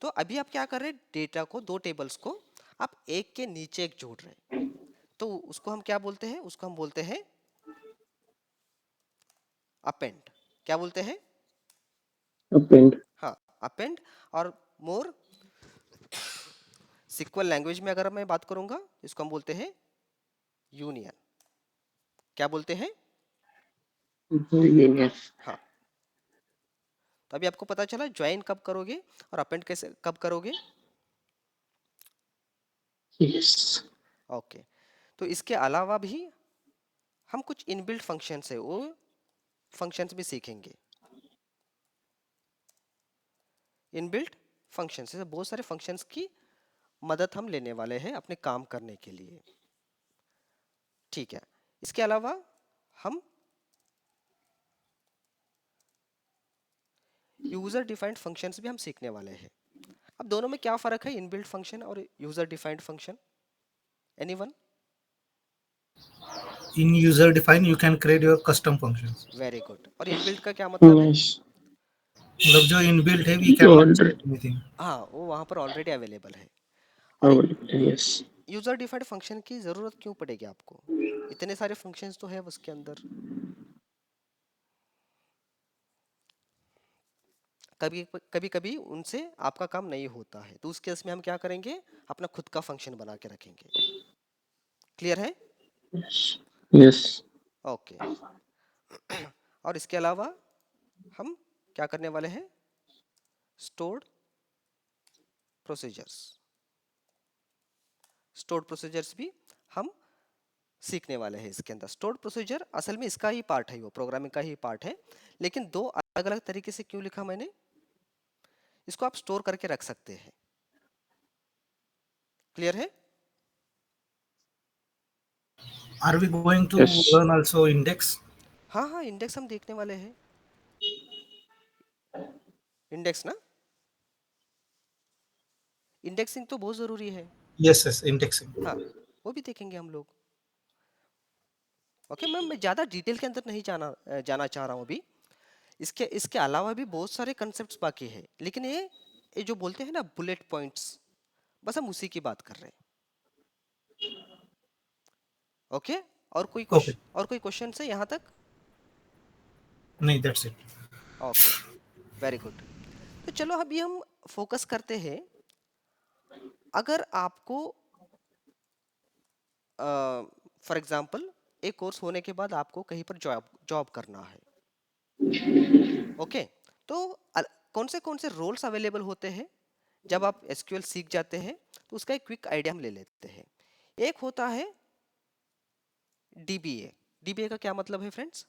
तो अभी आप क्या कर रहे हैं? डेटा को, दो टेबल्स को आप एक के नीचे एक जोड़ रहे हैं, तो उसको हम क्या बोलते हैं? उसको हम बोलते हैं अपेंड। क्या बोलते हैं? अपेंड। हाँ, अपेंड। और मोर सिक्वल लैंग्वेज में अगर मैं बात करूंगा, इसको हम बोलते हैं यूनियन। क्या बोलते हैं? यूनियन। हाँ, तो अभी आपको पता चला ज्वाइन कब करोगे और अपेंड कैसे कब करोगे? यस। ओके, तो इसके अलावा भी हम कुछ इनबिल्ट फंक्शंस है, वो फंक्शंस भी सीखेंगे। इनबिल्ट फंक्शंस से बहुत सारे फंक्शंस की मदद हम लेने वाले हैं अपने काम करने के लिए। ठीक है, इसके अलावा हम यूजर डिफाइंड फंक्शंस भी हम सीखने वाले हैं। अब दोनों में क्या फर्क है, इनबिल्ट फंक्शन और user defined function? Anyone? In user define, you can create your custom functions. Very good. और इनबिल्ट का क्या मतलब है? नाइस। मतलब जो इनबिल्ट है, we cannot already change anything. हाँ, वो वहाँ पर ऑलरेडी अवेलेबल है। और यस। यूजर डिफाइंड फंक्शन की जरूरत क्यों पड़ेगी आपको? इतने सारे फंक्शंस तो है उसके अंदर। कभी कभी कभी उनसे आपका काम नहीं होता है, तो उस केस में हम क्या करेंगे? अपना खुद का फंक्शन बना के रखेंगे। क्लियर है? यस। ओके। और इसके अलावा हम क्या करने वाले हैं? Stored procedures. स्टोर्ड प्रोसीजर्स भी हम सीखने वाले हैं इसके अंदर। स्टोर्ड प्रोसीजर असल में इसका ही पार्ट है, वो प्रोग्रामिंग का ही पार्ट है, लेकिन दो अलग अलग तरीके से क्यों लिखा मैंने? इसको आप स्टोर करके रख सकते हैं। क्लियर है? Are we going to yes. learn also index? हाँ हाँ, इंडेक्स हम देखने वाले हैं। इंडेक्स ना, इंडेक्सिंग तो बहुत जरूरी है। Yes, yes, indexing. हाँ, वो भी देखेंगे हम लोग। ओके मैम, मैं ज़्यादा डिटेल के अंदर नहीं जाना चाह रहा हूँ अभी। इसके इसके अलावा भी बहुत सारे कंसेप्ट्स बाकी है, लेकिन ये जो बोलते हैं ना बुलेट पॉइंट्स, बस हम उसी की बात कर रहे हैं। Okay, Okay. और कोई क्वेश्चन है यहाँ तक? नहीं, that's it. Okay, very good. तो चलो अभी हम फोकस करते हैं। अगर आपको फॉर एग्जांपल एक कोर्स होने के बाद आपको कहीं पर जॉब जॉब करना है, ओके, तो कौन से रोल्स अवेलेबल होते हैं जब आप एसक्यूएल सीख जाते हैं? तो उसका एक क्विक आइडिया हम ले लेते हैं। एक होता है डीबीए। डीबीए का क्या मतलब है friends?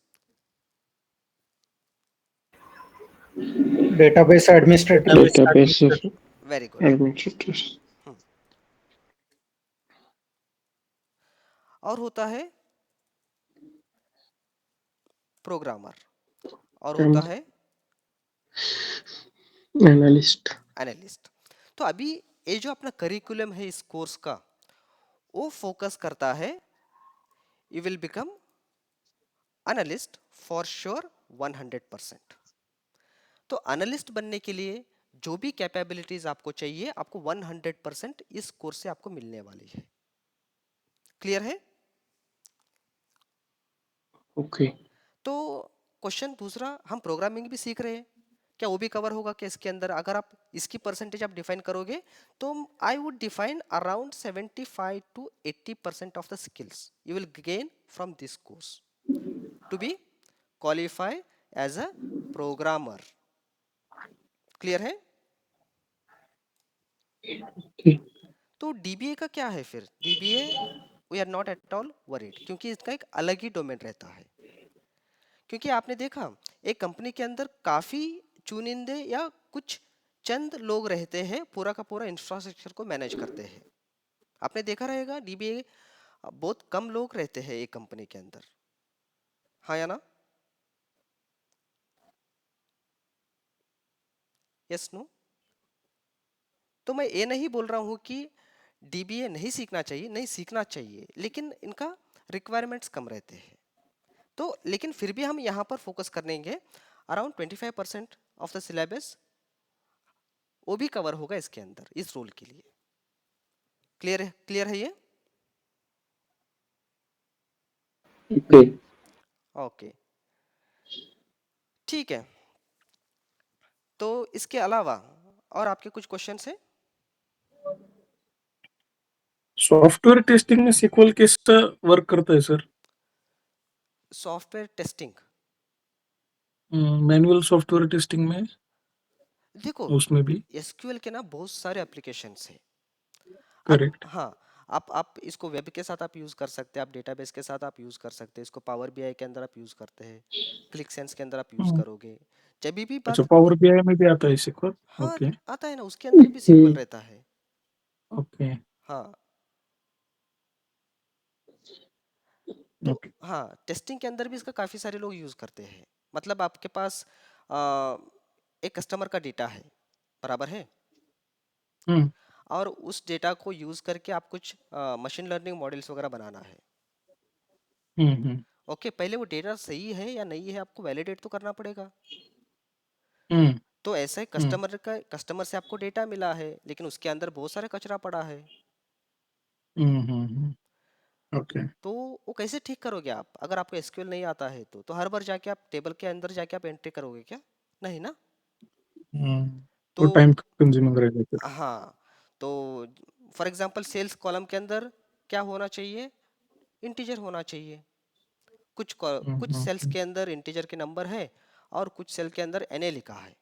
database administrator. Database very good. administrator. और होता है प्रोग्रामर, और And होता है analyst. एनालिस्ट। तो अभी ये जो अपना करिकुलम है इस कोर्स का, वो फोकस करता है you will become analyst for sure 100%। तो एनालिस्ट बनने के लिए जो भी कैपेबिलिटीज आपको चाहिए, आपको 100% इस कोर्स से आपको मिलने वाली है। क्लियर है? Okay. तो क्वेश्चन दूसरा, हम प्रोग्रामिंग भी सीख रहे हैं, क्या वो भी कवर होगा क्या इसके अंदर? अगर आप इसकी परसेंटेज आप डिफाइन करोगे तो I would define around 75 to 80% of the skills you will gain from this course to be qualify as a programmer. Clear है? Okay. तो डीबीए का क्या है फिर? DBA we are not at all worried, क्योंकि इसका एक अलग ही डोमेन रहता है। क्योंकि आपने देखा एक कंपनी के अंदर काफी चुनिंदे या कुछ चंद लोग रहते हैं, पूरा का पूरा इंफ्रास्ट्रक्चर को मैनेज करते हैं। आपने देखा रहेगा डीबीए बहुत कम लोग रहते हैं एक कंपनी के अंदर, हाँ या ना? Yes no? तो मैं ये नहीं बोल रहा हूँ कि डीबीए नहीं सीखना चाहिए, नहीं सीखना चाहिए, लेकिन इनका रिक्वायरमेंट्स कम रहते हैं। तो लेकिन फिर भी हम यहाँ पर फोकस करेंगे, अराउंड 25% ऑफ द सिलेबस वो भी कवर होगा इसके अंदर इस रोल के लिए। क्लियर है ये? Okay. ओके, ठीक है। तो इसके अलावा और आपके कुछ क्वेश्चंस हैं? सॉफ्टवेयर टेस्टिंग में SQL कैसा वर्क करता है sir? Software testing, manual software testing में देखो उसमें भी एसक्यूएल के ना बहुत सारे एप्लीकेशंस हैं। करेक्ट। हाँ, आप इसको वेब के साथ आप यूज कर सकते हैं, आप डेटाबेस के साथ आप यूज कर सकते हैं, इसको पावर बीआई के अंदर आप यूज करते हैं, क्लिक सेंस के अंदर आप यूज करोगे। जब भी अच्छा, बात, पावर बीआई में भी आता है SQL? हाँ ओके आता है ना, उसके अंदर भी सीक्वल Hmm. रहता है। ओके हाँ, तो ओके। हाँ टेस्टिंग के अंदर भी इसका काफी सारे लोग यूज करते हैं। मतलब आपके पास एक कस्टमर का डेटा है, बराबर है, हम्म और उस डेटा को यूज करके आप कुछ मशीन लर्निंग मॉडल्स वगैरह बनाना है। हम्म ओके, पहले वो डेटा सही है या नहीं है आपको वैलिडेट तो करना पड़ेगा। हम्म तो ऐसा ही हम्म कस्टमर से आपको डेटा मिला है, लेकिन उसके अंदर बहुत सारा कचरा पड़ा है, ओके। तो वो कैसे ठीक करोगे आप? अगर आपको एसक्यूएल नहीं आता है तो हर बार जाके आप टेबल के अंदर जाके आप एंट्री करोगे क्या? नहीं ना। वो तो टाइम कंज्यूमिंग रहेगा फिर। हाँ, तो फॉर एग्जांपल सेल्स कॉलम के अंदर क्या होना चाहिए? इंटीजर होना चाहिए। कुछ सेल्स हम्म के अंदर इंटीजर के नंबर है, और कुछ सेल के अंदर एनए लिखा है।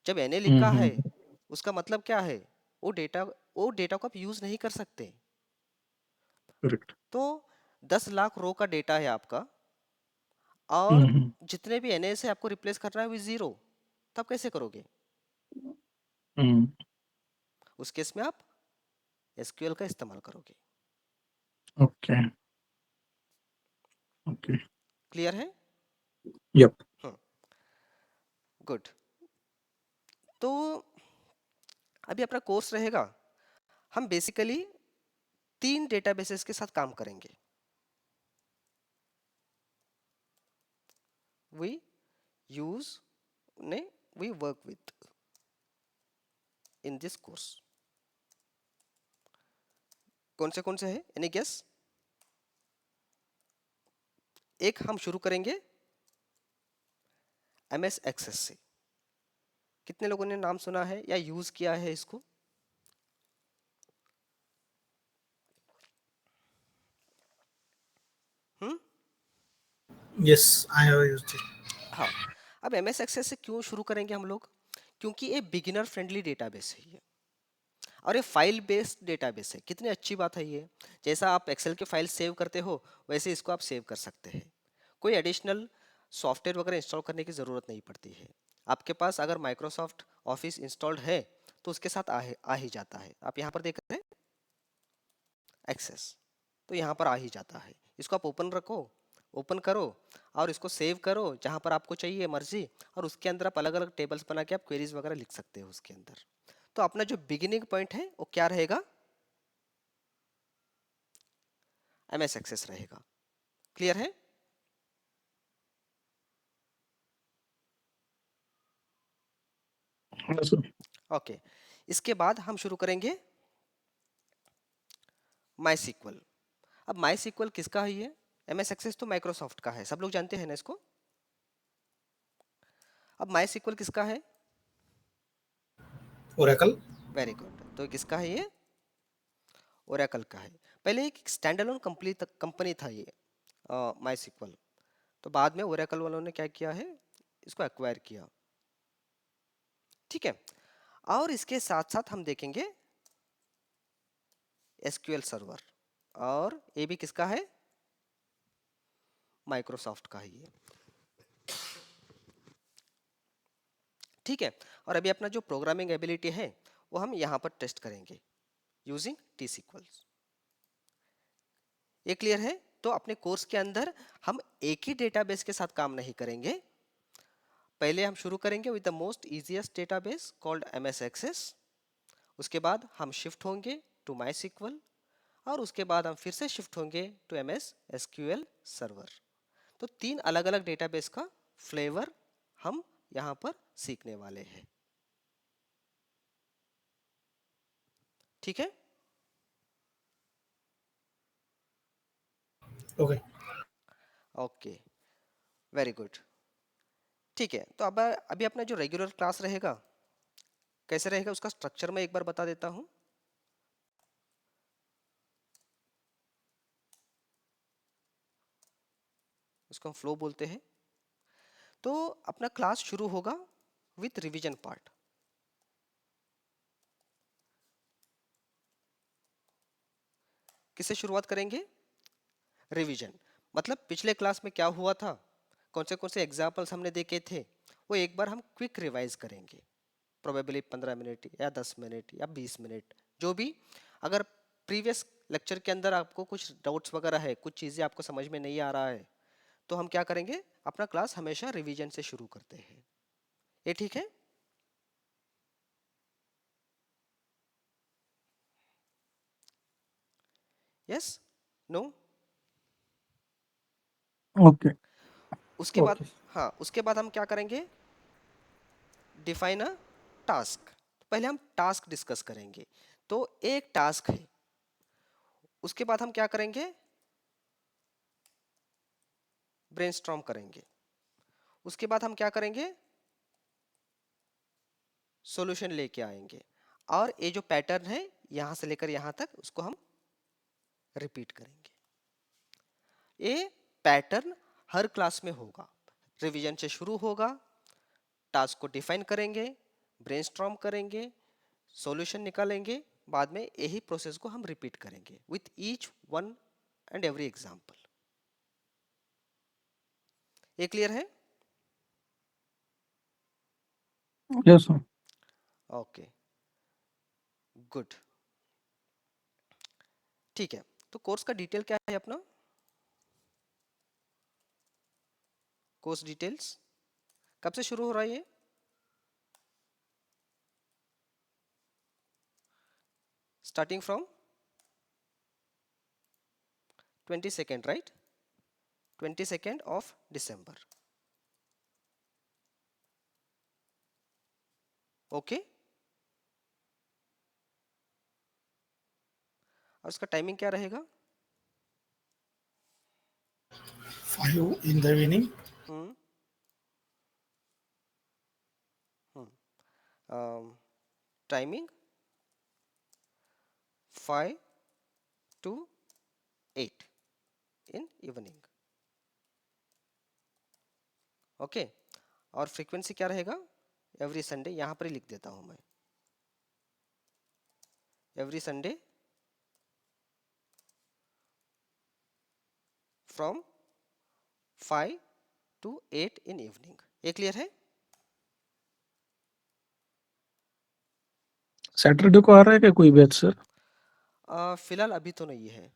जब एनए हम्म लिखा है, हम्म उसका मतलब क्या है? वो डेटा को आप यूज नहीं कर सकते। करेक्ट। तो 10 लाख रो का डेटा है आपका, और हम्म जितने भी एनए से आपको रिप्लेस करना है विद जीरो, तब कैसे करोगे? हम्म उस केस में आप एसक्यूएल का इस्तेमाल करोगे। Okay okay. क्लियर है? यप। हम्म, गुड। तो अभी अपना कोर्स रहेगा, हम बेसिकली 3 डेटाबेसेस के साथ काम करेंगे। we use ने we work with in this course. कौन से है? Any guess? एक हम शुरू करेंगे MS एक्सेस से. कितने लोगों ने नाम सुना है या यूज किया है इसको? Yes, I have used it. हाँ. अब MS एक्सेस से क्यों शुरू करेंगे हम लोग? क्योंकि ये बिगिनर फ्रेंडली डेटाबेस है ये, और ये फाइल बेस्ड डेटाबेस है. कितनी अच्छी बात है ये. जैसा आप एक्सेल के फाइल सेव करते हो वैसे इसको आप सेव कर सकते हैं. कोई एडिशनल सॉफ्टवेयर वगैरह इंस्टॉल करने की ज़रूरत नहीं पड़ती है. आपके पास अगर माइक्रोसॉफ्ट ऑफिस इंस्टॉल्ड है तो उसके साथ आ ही जाता है. आप यहाँ पर देख रहे हैं एक्सेस, तो यहाँ पर आ ही जाता है. इसको आप ओपन करो और इसको सेव करो जहाँ पर आपको चाहिए मर्जी, और उसके अंदर आप अलग अलग टेबल्स बना के आप क्वेरीज वगैरह लिख सकते हो उसके अंदर. तो अपना जो बिगिनिंग पॉइंट है वो क्या रहेगा? MS एक्सेस रहेगा. क्लियर है? हाँ सर. ओके. इसके बाद हम शुरू करेंगे MySQL. अब MySQL किसका है ये? MS एक्सेस तो माइक्रोसॉफ्ट का है, सब लोग जानते हैं ना इसको. अब MySQL किसका है? Oracle. Very good. तो किसका है ये? ओरेकल का है. पहले एक स्टैंड अलोन कंपनी था ये MySQL. तो बाद में ओरेकल वालों ने क्या किया है, इसको एक्वायर किया. ठीक है. और इसके साथ साथ हम देखेंगे SQL सर्वर, और ये भी किसका है? माइक्रोसॉफ्ट का ही है. ठीक है. और अभी अपना जो प्रोग्रामिंग एबिलिटी है वो हम यहाँ पर टेस्ट करेंगे यूजिंग T-SQL. ये क्लियर है? तो अपने कोर्स के अंदर हम एक ही डेटाबेस के साथ काम नहीं करेंगे. पहले हम शुरू करेंगे with the most easiest database called MS access. उसके बाद हम शिफ्ट होंगे टू MySQL, और उसके बाद हम फिर से शिफ्ट होंगे टू MS SQL सर्वर. तो 3 अलग अलग डेटाबेस का फ्लेवर हम यहाँ पर सीखने वाले हैं. ठीक है? Okay. Okay, very good. ठीक है. तो अब अभी अपना जो रेगुलर क्लास रहेगा कैसे रहेगा उसका स्ट्रक्चर मैं एक बार बता देता हूँ. उसको हम फ्लो बोलते हैं. तो अपना क्लास शुरू होगा विथ रिवीजन पार्ट. किससे शुरुआत करेंगे? रिवीजन. मतलब पिछले क्लास में क्या हुआ था, कौन से एग्जाम्पल्स हमने देखे थे, वो एक बार हम क्विक रिवाइज करेंगे. प्रोबेबली 15 मिनट या 10 मिनट या 20 मिनट, जो भी. अगर प्रीवियस लेक्चर के अंदर आपको कुछ डाउट्स वगैरह है, कुछ चीज़ें आपको समझ में नहीं आ रहा है, तो हम क्या करेंगे, अपना क्लास हमेशा रिवीजन से शुरू करते हैं. ये ठीक है? यस? नो? ओके. उसके बाद, Okay. हाँ, उसके बाद हम क्या करेंगे, डिफाइन अ टास्क. पहले हम टास्क डिस्कस करेंगे. तो एक टास्क है, उसके बाद हम क्या करेंगे, ब्रेनस्टॉर्म करेंगे. उसके बाद हम क्या करेंगे, सॉल्यूशन लेके आएंगे. और ये जो पैटर्न है यहाँ से लेकर यहाँ तक उसको हम रिपीट करेंगे. ये पैटर्न हर क्लास में होगा. रिवीजन से शुरू होगा, टास्क को डिफाइन करेंगे, ब्रेनस्टॉर्म करेंगे, सॉल्यूशन निकालेंगे, बाद में यही प्रोसेस को हम रिपीट करेंगे with each one and every example. ये क्लियर है? Yes sir. Okay, good. ठीक है. तो कोर्स का डिटेल क्या है अपना? कोर्स डिटेल्स कब से शुरू हो रहा है ये? Starting from 22nd, right? 22nd of December. Okay. और उसका टाइमिंग क्या रहेगा? 5 in the evening. Hmm timing 5 to 8 in evening. Okay. और फ्रीक्वेंसी क्या रहेगा? एवरी संडे, यहाँ पर ही लिख देता हूँ मैं, every Sunday from 5 to 8 in evening. ये क्लियर है? सैटरडे को आ रहा है क्या कोई बैच सर? फिलहाल अभी तो नहीं है।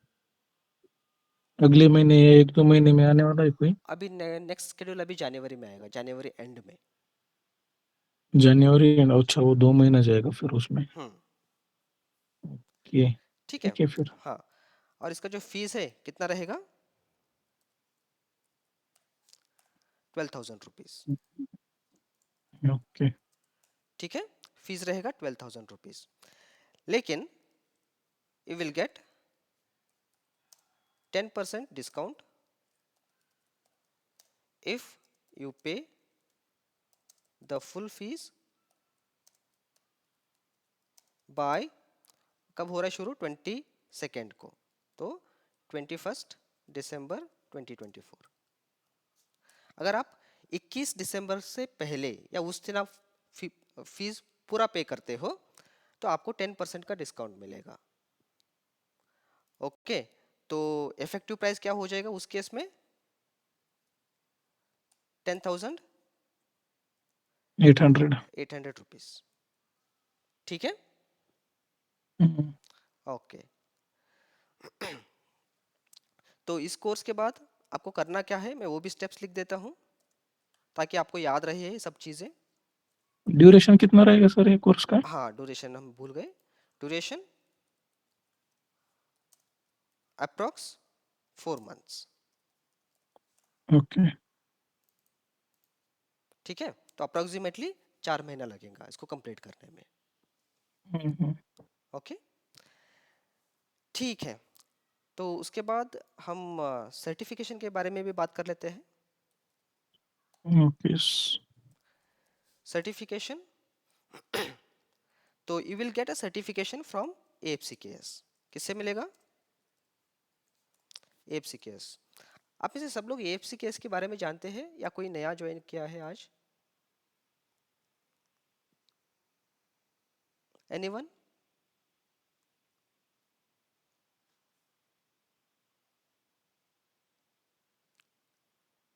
अगले महीने या 1-2 महीने में आने वाला है कोई? अभी नेक्स्ट शेड्यूल अभी जनवरी में आएगा, जनवरी एंड में। जनवरी? अच्छा, वो 2 महीना जाएगा फिर उसमें। हम्म ये ठीक है। ठीक है फिर। हाँ, और इसका जो फीस है कितना रहेगा? 12,000 रुपीज। ओके। ठीक है, फीस रहेगा 12,000 रुपीज। लेकिन you will gate 10% discount if you pay the full fees by, कब हो रहा है शुरू? 22 को, तो 21 दिसंबर 2024। अगर आप 21 दिसंबर से पहले या उस दिन आप फीस पूरा पे करते हो तो आपको 10% का डिस्काउंट मिलेगा। ओके, तो इफेक्टिव प्राइस क्या हो जाएगा उस केस में? 800। 10,800 रुपीज। ठीक है, ओके। तो इस कोर्स के बाद आपको करना क्या है, मैं वो भी स्टेप्स लिख देता हूँ ताकि आपको याद रहे ये सब चीज़ें। ड्यूरेशन कितना रहेगा सर ये कोर्स का? हाँ, ड्यूरेशन हम भूल गए। Duration approx 4 months. ओके। ठीक है, तो अप्रोक्सीमेटली 4 महीना लगेगा इसको कंप्लीट करने में। हम्म, ओके, ठीक है। तो उसके बाद हम सर्टिफिकेशन के बारे में भी बात कर लेते हैं। ओके। सर्टिफिकेशन, तो you will get a certification from AFCKS। किससे मिलेगा? AFCKS। आप में से सब लोग AFCKS के बारे में जानते हैं या कोई नया ज्वाइन किया है आज? एनीवन?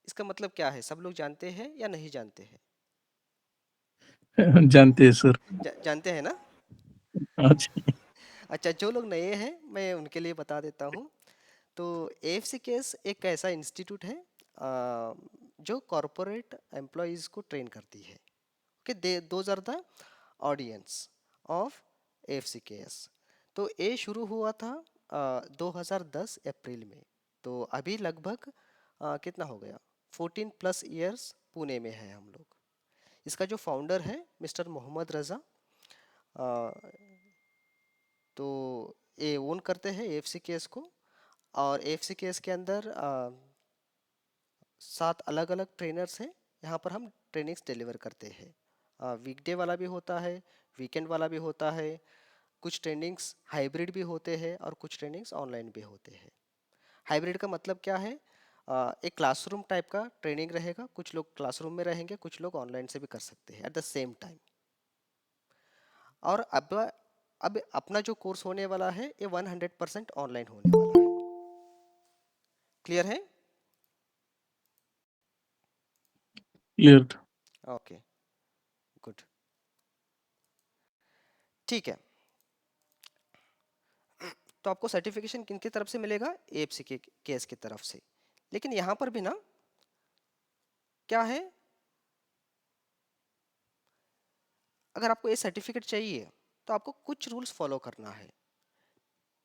इसका मतलब क्या है, सब लोग जानते हैं या नहीं जानते हैं? जानते हैं सर। जानते हैं ना? अच्छा। अच्छा, जो लोग नए हैं मैं उनके लिए बता देता हूँ। तो AFCKS एक ऐसा इंस्टीट्यूट है जो कॉरपोरेट एम्प्लॉयज़ को ट्रेन करती है। Okay, those are the audience of AFCKS। तो ये शुरू हुआ था 2010 अप्रैल में। तो अभी लगभग कितना हो गया, 14+ ईयर्स पुणे में है हम लोग। इसका जो फाउंडर है मिस्टर मोहम्मद रज़ा, अ, तो ये ओन करते हैं AFCKS को। और AFCKS के अंदर 7 अलग अलग ट्रेनर्स हैं। यहाँ पर हम ट्रेनिंग्स डिलीवर करते हैं। वीकडे वाला भी होता है, वीकेंड वाला भी होता है, कुछ ट्रेनिंग्स हाइब्रिड भी होते हैं और कुछ ट्रेनिंग्स ऑनलाइन भी होते हैं। हाइब्रिड का मतलब क्या है? एक क्लासरूम टाइप का ट्रेनिंग रहेगा, कुछ लोग क्लासरूम में रहेंगे, कुछ लोग ऑनलाइन से भी कर सकते हैं एट द सेम टाइम। और अब अपना जो कोर्स होने वाला है ये 100% ऑनलाइन होने वाला है। क्लियर है? क्लियर। Okay, good. ठीक है, तो आपको सर्टिफिकेशन किनकी तरफ से मिलेगा? AFCKS की तरफ से। लेकिन यहाँ पर भी ना क्या है, अगर आपको ये सर्टिफिकेट चाहिए तो आपको कुछ रूल्स फॉलो करना है।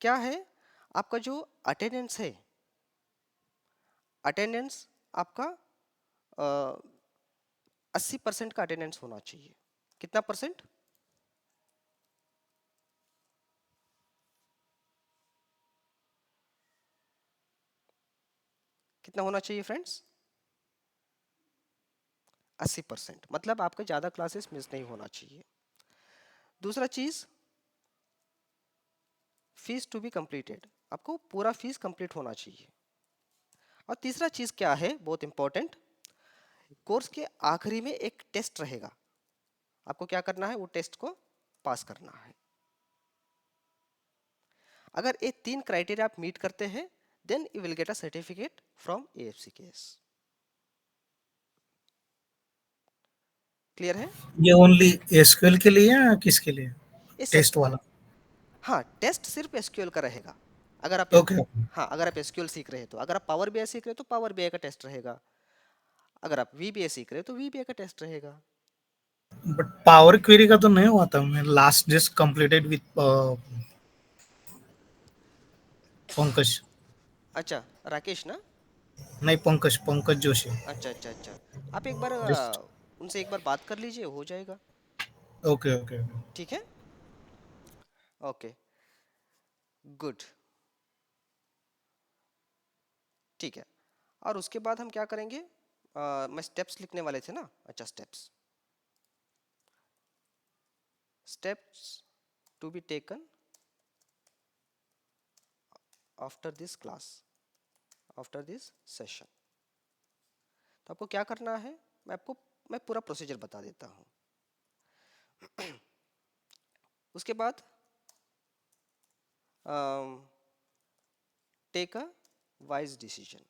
क्या है? आपका जो अटेंडेंस है, अटेंडेंस आपका 80% का अटेंडेंस होना चाहिए। कितना परसेंट? कितना होना चाहिए फ्रेंड्स? 80%, मतलब आपका ज़्यादा क्लासेस मिस नहीं होना चाहिए। दूसरा चीज़, फीस टू बी कंप्लीटेड, आपको पूरा फीस कंप्लीट होना चाहिए। और तीसरा चीज़ क्या है, बहुत इंपॉर्टेंट, कोर्स के आखिरी में एक टेस्ट रहेगा, आपको क्या करना है, वो टेस्ट को पास करना है। अगर ये 3 क्राइटेरिया आप मीट करते हैं, then you will get a certificate from AFCKS। Clear है? ये ओनली एसक्यूएल के लिए है या किसके लिए? ये सब, टेस्ट वाला? हाँ, टेस्ट सिर्फ एसक्यूएल का रहेगा। अगर आप ओके। हाँ, अगर आप एसक्यूएल सीख रहे हैं तो, अगर आप पावर बीआई सीख रहे हैं तो पावर बीआई का टेस्ट रहेगा, अगर आप VBA सीख रहे हैं तो VBA का टेस्ट रहेगा। बट पावर क्वेरी का तो नहीं हुआ था, मैं last just completed with Pankaj. अच्छा, राकेश ना? नहीं, पंकज, पंकज जोशी। अच्छा अच्छा अच्छा, आप एक बार जस्ट उनसे एक बार बात कर लीजिए, हो जाएगा। Okay okay. ठीक है, ओके, गुड, ठीक है। और उसके बाद हम क्या करेंगे, मैं स्टेप्स लिखने वाले थे ना, अच्छा, steps steps to be taken after this class, after this session. तो आपको क्या करना है, मैं पूरा प्रोसीजर बता देता हूँ। उसके बाद take a wise decision.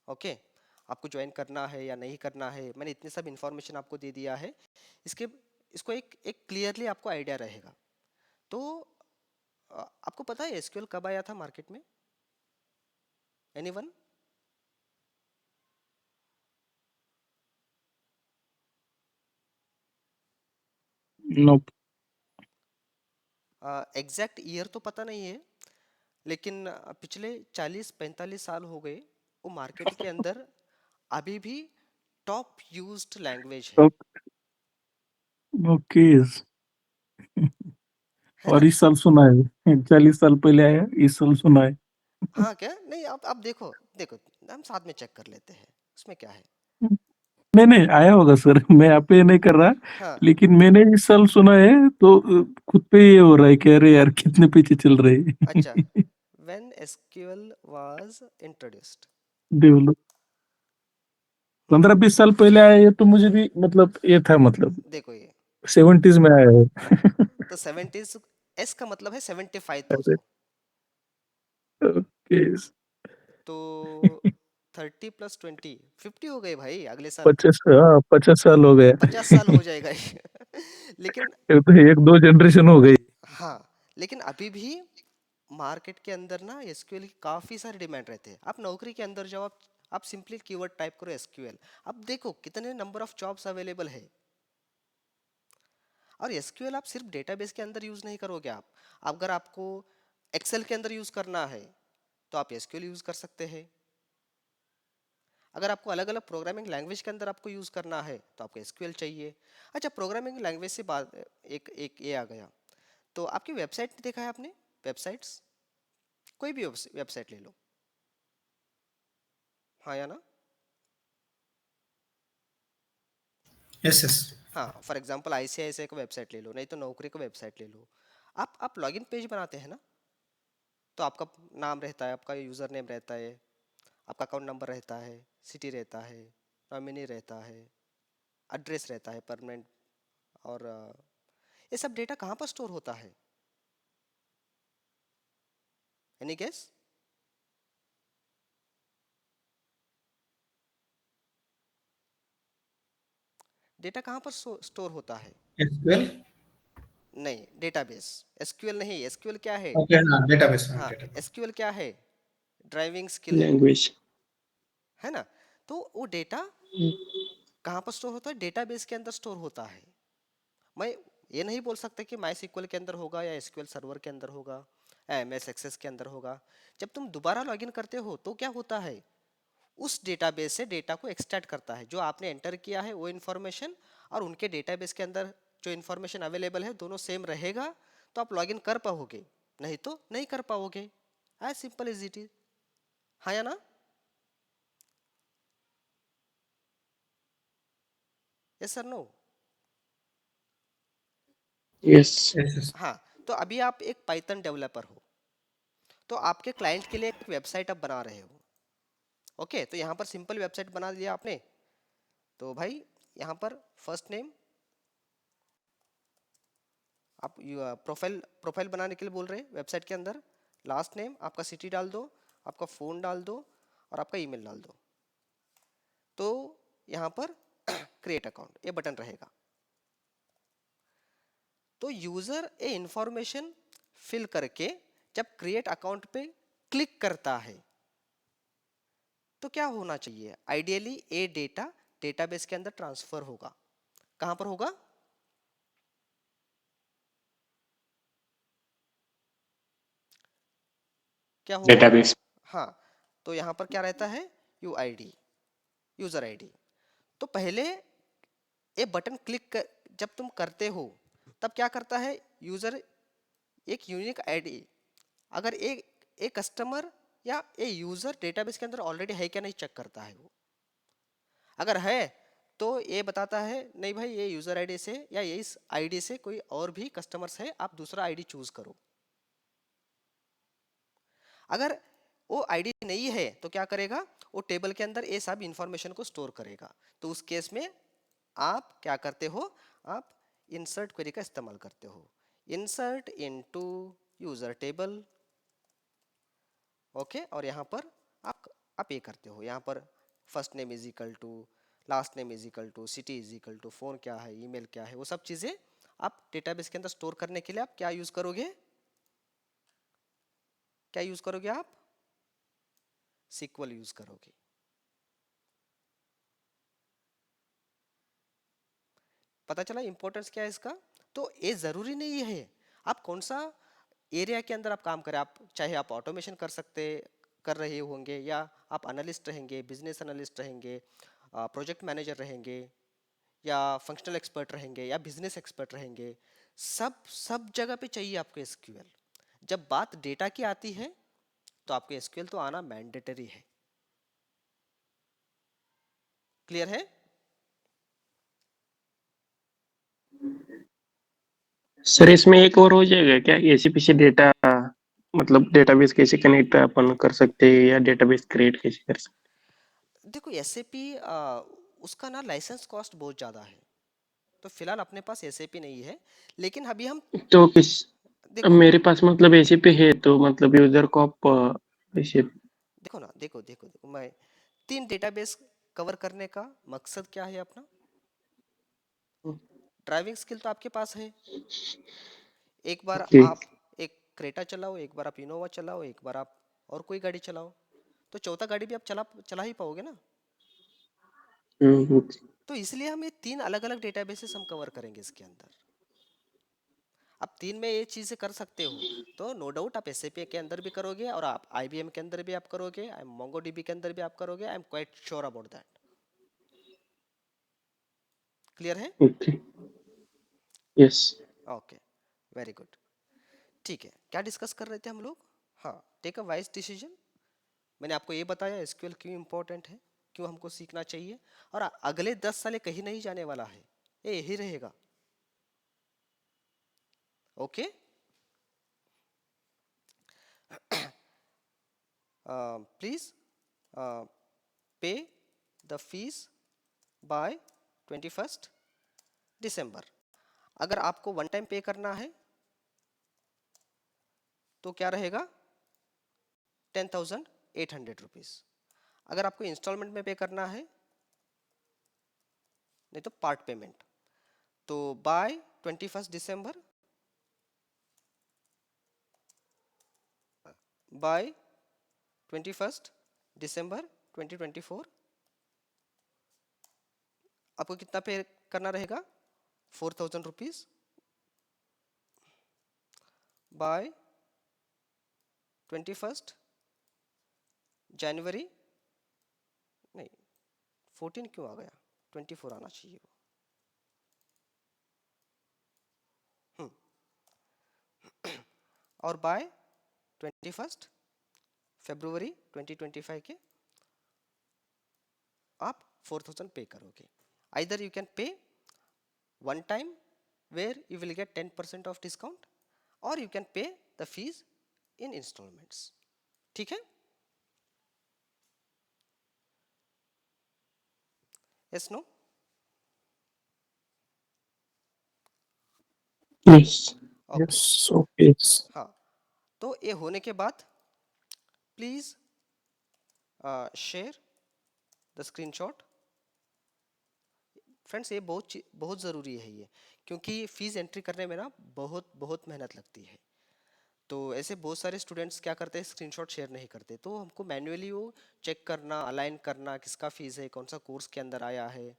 Okay, आपको ज्वाइन करना है या नहीं करना है, मैंने इतने सब इंफॉर्मेशन आपको दे दिया है। इसको एक क्लियरली आपको आइडिया रहेगा। तो आपको पता है एसक्यूएल कब आया था मार्केट में? एनीवन? नोप। एग्जैक्ट ईयर तो पता नहीं है, लेकिन पिछले 40-45 साल हो गए वो मार्केट के अंदर अभी भी टॉप यूज्ड लैंग्वेज है। ओके। है और ना? इस साल सुना है, 40 साल पहले आया, इस साल सुना है। हाँ क्या? नहीं, आप देखो देखो, हम साथ में चेक कर लेते हैं, उसमें क्या है। नहीं नहीं आया होगा सर, मैं आप पे नहीं कर रहा, हाँ, लेकिन मैंने इस साल सुना है तो खुद पे ये हो रहा है कि अरे यार कितने पीछे चल रहे अच्छा, हैं। When SQL was introduced. Develop 15-20 साल पहले आया, ये तो मुझे भी मतलब ये था, मतलब देखो ये, 70s में आया हाँ, है। तो 70s, एस का मतलब है 75 अरे, 2000, ओके। तो 30 + 20 50 हो गए भाई अगले साल। 50, हाँ 50 साल हो गए। 50 साल हो जाएगा ये। लेकिन ये तो 1-2 जनरेशन हो गई। हाँ, लेकिन अभी भी मार्केट के अंदर ना एसक्यूएल की काफ़ी सारे डिमांड रहते हैं। आप नौकरी के अंदर जाओ, आप सिंपली कीवर्ड टाइप करो एसक्यूएल, अब देखो कितने नंबर ऑफ जॉब्स अवेलेबल है। और एसक्यूएल आप सिर्फ डेटाबेस के अंदर यूज़ नहीं करोगे, आप अगर आपको एक्सेल के अंदर यूज़ करना है तो आप एसक्यूएल यूज़ कर सकते हैं। अगर आपको अलग अलग प्रोग्रामिंग लैंग्वेज के अंदर आपको यूज़ करना है तो आपको एसक्यूएल चाहिए। अच्छा, प्रोग्रामिंग लैंग्वेज से बात, एक एक ये आ गया, तो आपकी वेबसाइट देखा है आपने? वेबसाइट्स, कोई भी वेबसाइट ले लो, हाँ या ना? Yes yes. हाँ, फॉर एग्जांपल ICICI का वेबसाइट ले लो, नहीं तो नौकरी का वेबसाइट ले लो। आप लॉगिन पेज बनाते हैं ना, तो आपका नाम रहता है, आपका यूज़र नेम रहता है, आपका अकाउंट नंबर रहता है, सिटी रहता है, नॉमिनी रहता है, एड्रेस रहता है परमानेंट, और ये सब डेटा कहाँ पर स्टोर होता है? Any guess? डेटा कहाँ पर स्टोर होता है? एसक्यूएल। नहीं, डेटाबेस। एसक्यूएल नहीं, एसक्यूएल क्या है? ओके, हाँ डेटाबेस, हाँ हाँ, डेटाबेस। एसक्यूएल क्या है? Driving skill language. है ना? तो वो डेटा कहाँ पर स्टोर होता है? डेटाबेस के अंदर स्टोर होता है। मैं ये नहीं बोल सकता कि माई SQL के अंदर होगा या SQL सर्वर के अंदर होगा या MS एक्सेस के अंदर होगा। जब तुम दोबारा लॉगिन करते हो तो क्या होता है, उस डेटाबेस से डेटा को एक्सट्रैक्ट करता है, जो आपने एंटर किया है वो इन्फॉर्मेशन और उनके डेटाबेस के अंदर जो इन्फॉर्मेशन अवेलेबल है दोनों सेम रहेगा, तो आप लॉगिन कर पाओगे, नहीं तो नहीं कर पाओगे। As simple is it is. हाँ या ना? Yes sir no? Yes. Yes, yes. हाँ, तो अभी आप एक पाइथन डेवलपर हो, तो आपके क्लाइंट के लिए एक वेबसाइट आप बना रहे हो। ओके, तो यहाँ पर सिंपल वेबसाइट बना दिया आपने। तो भाई यहाँ पर फर्स्ट नेम, आप प्रोफाइल प्रोफाइल बनाने के लिए बोल रहे हैं वेबसाइट के अंदर। लास्ट नेम, आपका सिटी डाल दो, आपका फ़ोन डाल दो और आपका ईमेल डाल दो। तो यहाँ पर क्रिएट अकाउंट ये बटन रहेगा। तो यूज़र ये इंफॉर्मेशन फिल करके जब क्रिएट अकाउंट पे क्लिक करता है तो क्या होना चाहिए? आइडियली ये डेटा डेटाबेस के अंदर ट्रांसफर होगा। कहाँ पर होगा? क्या होगा? डेटाबेस। हाँ, तो यहाँ पर क्या रहता है? UID, user ID. तो पहले ये बटन क्लिक कर, जब तुम करते हो तब क्या करता है यूजर? एक यूनिक आईडी, अगर एक कस्टमर या ए यूजर डेटाबेस के अंदर ऑलरेडी है क्या नहीं चेक करता है वो। अगर है तो ये बताता है नहीं भाई ये यूजर आईडी से या ये इस आईडी से कोई और भी कस्टमर्स है, आप दूसरा आईडी चूज करो। अगर वो आईडी नहीं है तो क्या करेगा? वो टेबल के अंदर ये सब इंफॉर्मेशन को स्टोर करेगा। तो उस केस में आप क्या करते हो? आप इंसर्ट क्वेरी का इस्तेमाल करते हो। Insert into user table. Okay, और यहाँ पर आप ये करते हो, यहाँ पर first name is equal to, last name is equal to, city is equal to, phone क्या है, ईमेल क्या है, वो सब चीज़ें आप डेटाबेस के अंदर स्टोर करने के लिए आप क्या यूज़ करोगे? क्या यूज़ करोगे आप? SQL यूज़ करोगे। पता चला इंपॉर्टेंस क्या है इसका? तो ये ज़रूरी नहीं है आप कौन सा एरिया के अंदर आप काम करें। आप चाहे आप ऑटोमेशन कर रहे होंगे, या आप एनालिस्ट रहेंगे, बिजनेस एनालिस्ट रहेंगे, प्रोजेक्ट मैनेजर रहेंगे, या फंक्शनल एक्सपर्ट रहेंगे, या बिजनेस एक्सपर्ट रहेंगे, सब जगह पे चाहिए आपको एसक्यूएल। जब बात डेटा की आती है तो आपको एसक्यूएल तो आना मैंडेटरी है। क्लियर है? सर इसमें एक और हो जाएगा क्या, एसीपी से डेटा, मतलब डेटाबेस कैसे कनेक्ट अपन कर सकते हैं या डेटाबेस क्रिएट कैसे कर सकते देखो एसएपी उसका ना लाइसेंस कॉस्ट बहुत ज़्यादा है, तो फिलहाल अपने पास एसएपी नहीं है। लेकिन अभी हम हैं? तो किस, अब देखो मेरे पास मतलब एसीपी है तो मतलब यूजर को आप ऐसे। देखो ना, देखो मैं 3 डेटाबेस कवर करने का मकसद क्या है अपना? ड्राइविंग स्किल तो आपके पास है। एक बार ओके। आप एक क्रेटा चलाओ, एक बार आप इनोवा चलाओ, एक बार आप और कोई गाड़ी चलाओ, तो चौथा गाड़ी भी आप चला चला ही पाओगे ना। हम्म। तो इसलिए हम ये 3 अलग अलग डेटाबेसेस हम कवर करेंगे इसके अंदर। आप 3 में ये चीज़ें कर सकते हो तो नो डाउट आप एसएपी के अंदर भी करोगे, और आप आईबीएम के अंदर भी आप करोगे, आई एम मोंगोडीबी के अंदर भी आप करोगे। I am quite sure about that. Clear है? Okay. Yes. Okay, very good. ठीक है, क्या डिस्कस कर रहे थे हम लोग? हाँ, टेक अ वाइज डिसीजन। मैंने आपको ये बताया एसक्यूएल क्यों इंपॉर्टेंट है, क्यों हमको सीखना चाहिए, और अगले 10 साल ये कहीं नहीं जाने वाला है, ये यही रहेगा। Okay, please pay the fees by 21 December. अगर आपको वन टाइम पे करना है तो क्या रहेगा? 10,800 रुपीज़। अगर आपको इंस्टॉलमेंट में पे करना है, नहीं तो पार्ट पेमेंट, तो बाय 21 दिसंबर, बाय 21 दिसंबर 2024 आपको कितना पे करना रहेगा? 4,000 रुपीज़। बाय 21 जनवरी, नहीं 14 क्यों आ गया, 24 आना चाहिए वो। और बाय 21 फरवरी 2025 के आप 4000 पे करोगे. Either you can pay one time where you will get 10% of discount, or you can pay the fees in installments. ठीक है? Yes, no? Yes. Okay. Yes, okay. हाँ, तो ये होने के बाद please share the screenshot. Friends, ये बहुत ज़रूरी है ये, क्योंकि फीस एंट्री करने में ना बहुत बहुत मेहनत लगती है. तो ऐसे बहुत सारे स्टूडेंट्स क्या करते हैं, स्क्रीनशॉट शेयर नहीं करते. तो हमको मैन्युअली वो चेक करना, अलाइन करना, किसका फीस है, कौन सा कोर्स के अंदर आया है,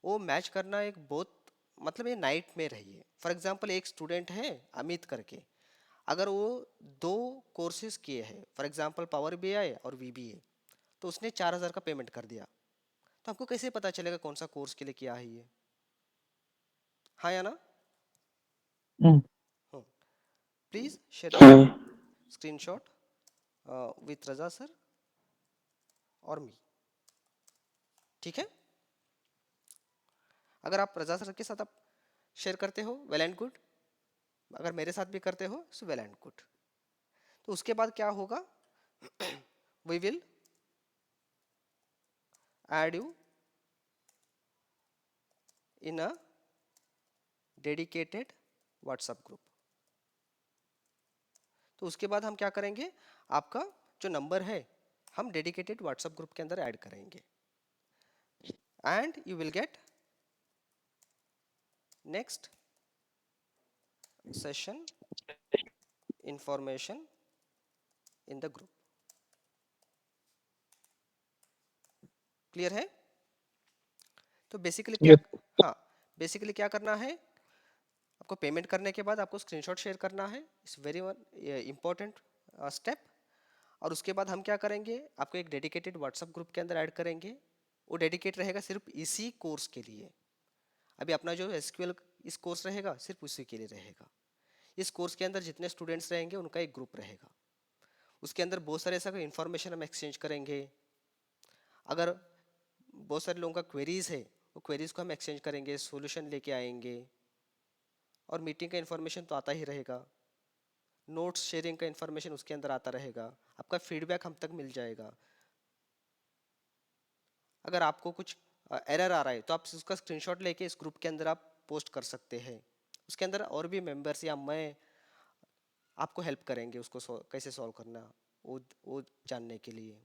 वो मैच करना एक बहुत, मतलब ये नाइट में रही है. फॉर एग्जांपल एक स्टूडेंट है अमित करके, अगर वो 2 कोर्सेज किए हैं, फॉर एग्जांपल पावर बीआई और वीबीए, तो उसने 4000 का पेमेंट कर दिया, तो हमको कैसे पता चलेगा कौन सा कोर्स के लिए किया है ये? हाँ या ना? प्लीज शेयर द हाँ। स्क्रीनशॉट विथ रजा सर और मी. ठीक है? अगर आप रजा सर के साथ आप शेयर करते हो, वेल एंड गुड. अगर मेरे साथ भी करते हो, सो वेल एंड गुड. तो उसके बाद क्या होगा, we will add you in a dedicated WhatsApp group. तो उसके बाद हम क्या करेंगे, आपका जो नंबर है हम डेडिकेटेड व्हाट्सएप ग्रुप के अंदर ऐड करेंगे, and you will gate next session information in the group. Clear है? तो बेसिकली क्या, हाँ, बेसिकली क्या करना है, आपको पेमेंट करने के बाद आपको स्क्रीनशॉट शेयर करना है. It's very important step. और उसके बाद हम क्या करेंगे, आपको एक डेडिकेटेड व्हाट्सएप ग्रुप के अंदर ऐड करेंगे. वो डेडिकेट रहेगा सिर्फ इसी कोर्स के लिए. अभी अपना जो एसक्यूएल इस कोर्स रहेगा सिर्फ उसी के लिए रहेगा. इस कोर्स के अंदर जितने स्टूडेंट्स रहेंगे उनका एक ग्रुप रहेगा. उसके अंदर बहुत सारे ऐसा इंफॉर्मेशन हम एक्सचेंज करेंगे. अगर बहुत सारे लोगों का क्वेरीज है, वो क्वेरीज को हम एक्सचेंज करेंगे, सॉल्यूशन लेके आएंगे. और मीटिंग का इन्फॉर्मेशन तो आता ही रहेगा, नोट्स शेयरिंग का इन्फॉर्मेशन उसके अंदर आता रहेगा, आपका फीडबैक हम तक मिल जाएगा. अगर आपको कुछ एरर आ रहा है तो आप उसका स्क्रीनशॉट लेके इस ग्रुप के अंदर आप पोस्ट कर सकते हैं. उसके अंदर और भी मेंबर्स या मैं आपको हेल्प करेंगे उसको कैसे सॉल्व करना, वो जानने के लिए.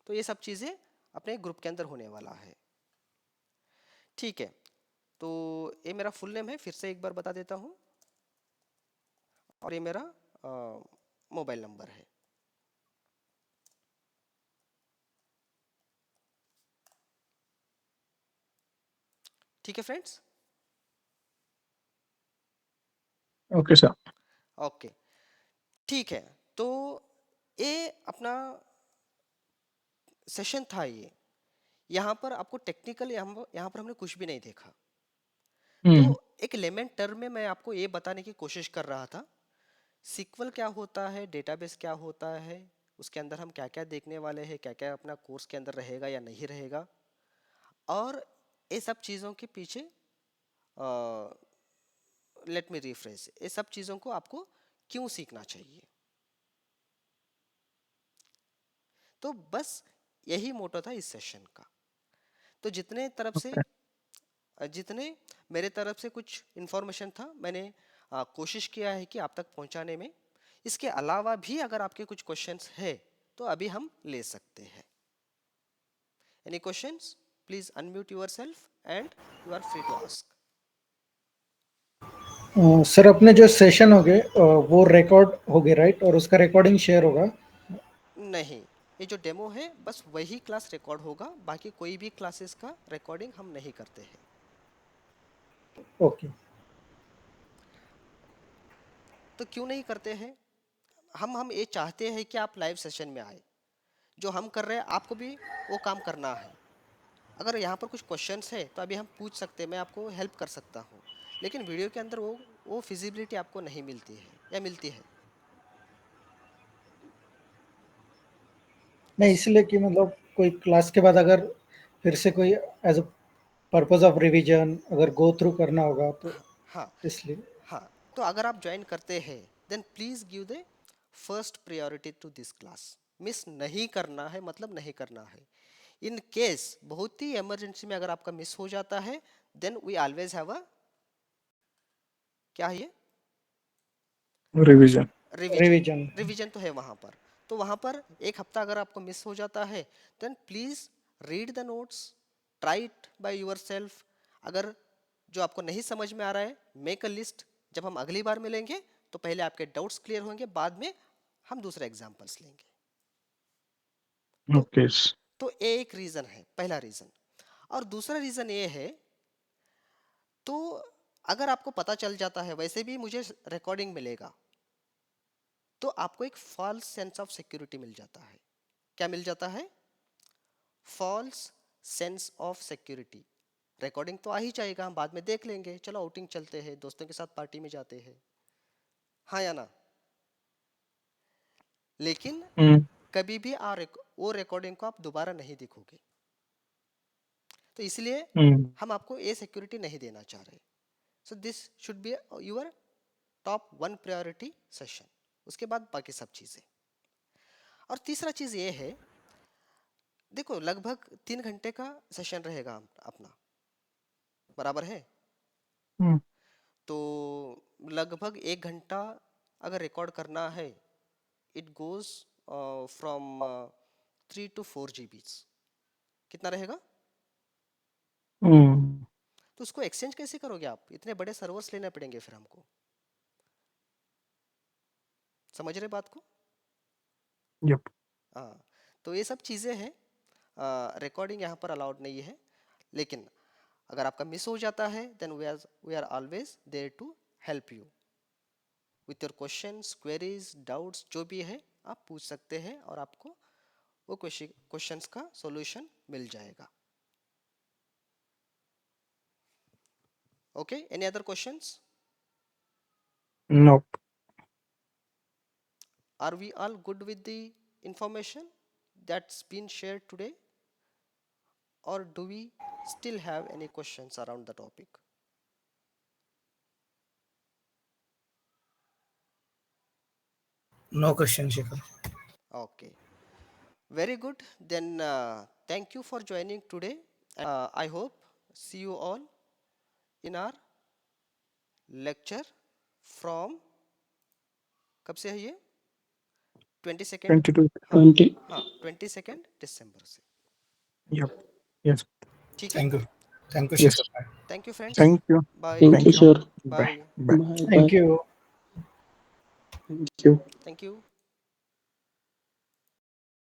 तो ये सब चीज़ें अपने ग्रुप के अंदर होने वाला है. ठीक है? तो ये मेरा फुल नेम है, फिर से एक बार बता देता हूँ, और ये मेरा मोबाइल नंबर है. ठीक है फ्रेंड्स? Okay sir. ओके, ठीक है. तो ये अपना सेशन था ये. यहाँ पर आपको टेक्निकल, यहाँ पर हमने कुछ भी नहीं देखा. तो एक लेमन टर्म में मैं आपको ये बताने की कोशिश कर रहा था, सीक्वल क्या होता है, डेटाबेस क्या होता है, उसके अंदर हम क्या क्या देखने वाले हैं, क्या क्या अपना कोर्स के अंदर रहेगा या नहीं रहेगा, और ये सब चीज़ों के पीछे लेट मी रिफ्रेश, ये सब चीज़ों को आपको क्यों सीखना चाहिए. तो बस यही मोटो था इस सेशन का. तो जितने मेरे तरफ से कुछ इन्फॉर्मेशन था, मैंने कोशिश किया है कि आप तक पहुंचाने में. इसके अलावा भी अगर आपके कुछ क्वेश्चंस है तो अभी हम ले सकते हैं. Any questions? Please unmute yourself and you are free to ask. Sir अपने जो सेशन हो गए वो रिकॉर्ड हो गए राइट, और उसका रिकॉर्डिंग शेयर होगा? नहीं, ये जो डेमो है बस वही क्लास रिकॉर्ड होगा, बाकी कोई भी क्लासेस का रिकॉर्डिंग हम नहीं करते हैं. ओके. तो क्यों नहीं करते हैं? हम ये चाहते हैं कि आप लाइव सेशन में आए. जो हम कर रहे हैं आपको भी वो काम करना है. अगर यहाँ पर कुछ क्वेश्चंस है तो अभी हम पूछ सकते हैं, मैं आपको हेल्प कर सकता हूँ, लेकिन वीडियो के अंदर वो फिजिबिलिटी आपको नहीं मिलती है, या मिलती है? नहीं इसलिए कि मतलब कोई क्लास के बाद अगर फिर से कोई as a purpose of revision अगर गो थ्रू करना होगा तो हाँ इसलिए हाँ, तो अगर आप ज्वाइन करते हैं then please give the first priority to this class. Miss नहीं करना है, मतलब नहीं करना है। इन केस बहुत ही इमरजेंसी में अगर आपका मिस हो जाता है then we always have a, क्या है ये, रिवीजन। रिवीजन। रिवीजन रिवीजन तो है वहाँ पर। तो वहाँ पर एक हफ्ता अगर आपको मिस हो जाता है then please read the notes, try it by yourself. अगर जो आपको नहीं समझ में आ रहा है मेक अ लिस्ट। जब हम अगली बार मिलेंगे तो पहले आपके डाउट्स क्लियर होंगे, बाद में हम दूसरे एग्जाम्पल्स लेंगे। तो ओके। तो ये एक रीज़न है, पहला रीज़न। और दूसरा रीज़न ये है, तो अगर आपको पता चल जाता है वैसे भी मुझे रिकॉर्डिंग मिलेगा, तो आपको एक फॉल्स सेंस ऑफ सिक्योरिटी मिल जाता है। क्या मिल जाता है? False sense of security. Recording तो आ ही जाएगा, हम बाद में देख लेंगे, चलो आउटिंग चलते हैं, दोस्तों के साथ पार्टी में जाते हैं, हाँ या ना? लेकिन कभी भी वो रिकॉर्डिंग को आप दोबारा नहीं दिखोगे। तो इसलिए हम आपको ये सिक्योरिटी नहीं देना चाह रहे। So this should be your top one priority session. उसके बाद बाकी सब चीज़ें। और तीसरा चीज़ ये है, देखो लगभग 3 घंटे का सेशन रहेगा अपना, बराबर है? तो लगभग 1 घंटा अगर रिकॉर्ड करना है, it goes from 3 to 4 GB। कितना रहेगा? तो उसको एक्सचेंज कैसे करोगे आप? इतने बड़े सर्वर्स लेने पड़ेंगे फिर हमको। समझ रहे बात को? यप। हाँ, तो ये सब चीज़ें हैं। रिकॉर्डिंग यहाँ पर अलाउड नहीं है, लेकिन अगर आपका मिस हो जाता है then we are always there to help you with your questions, queries, doubts, जो भी है आप पूछ सकते हैं और आपको वो क्वेश्चंस का सॉल्यूशन मिल जाएगा। Okay, any other questions? No. Are we all good with the information that's been shared today? Or do we still have any questions around the topic? No question, Shekhar. Okay, very good. Then thank you for joining today. I hope see you all in our lecture from, कब से है ये? 22nd? 22। हाँ 20 हाँ, 22nd दिसंबर से। यप। यस। ठीक है, Thank you. Thank you, yes. Shekhar. Thank you friends, thank you. Bye thank thank you you. Sir. Bye bye, bye. Bye thank you thank you. Thank you.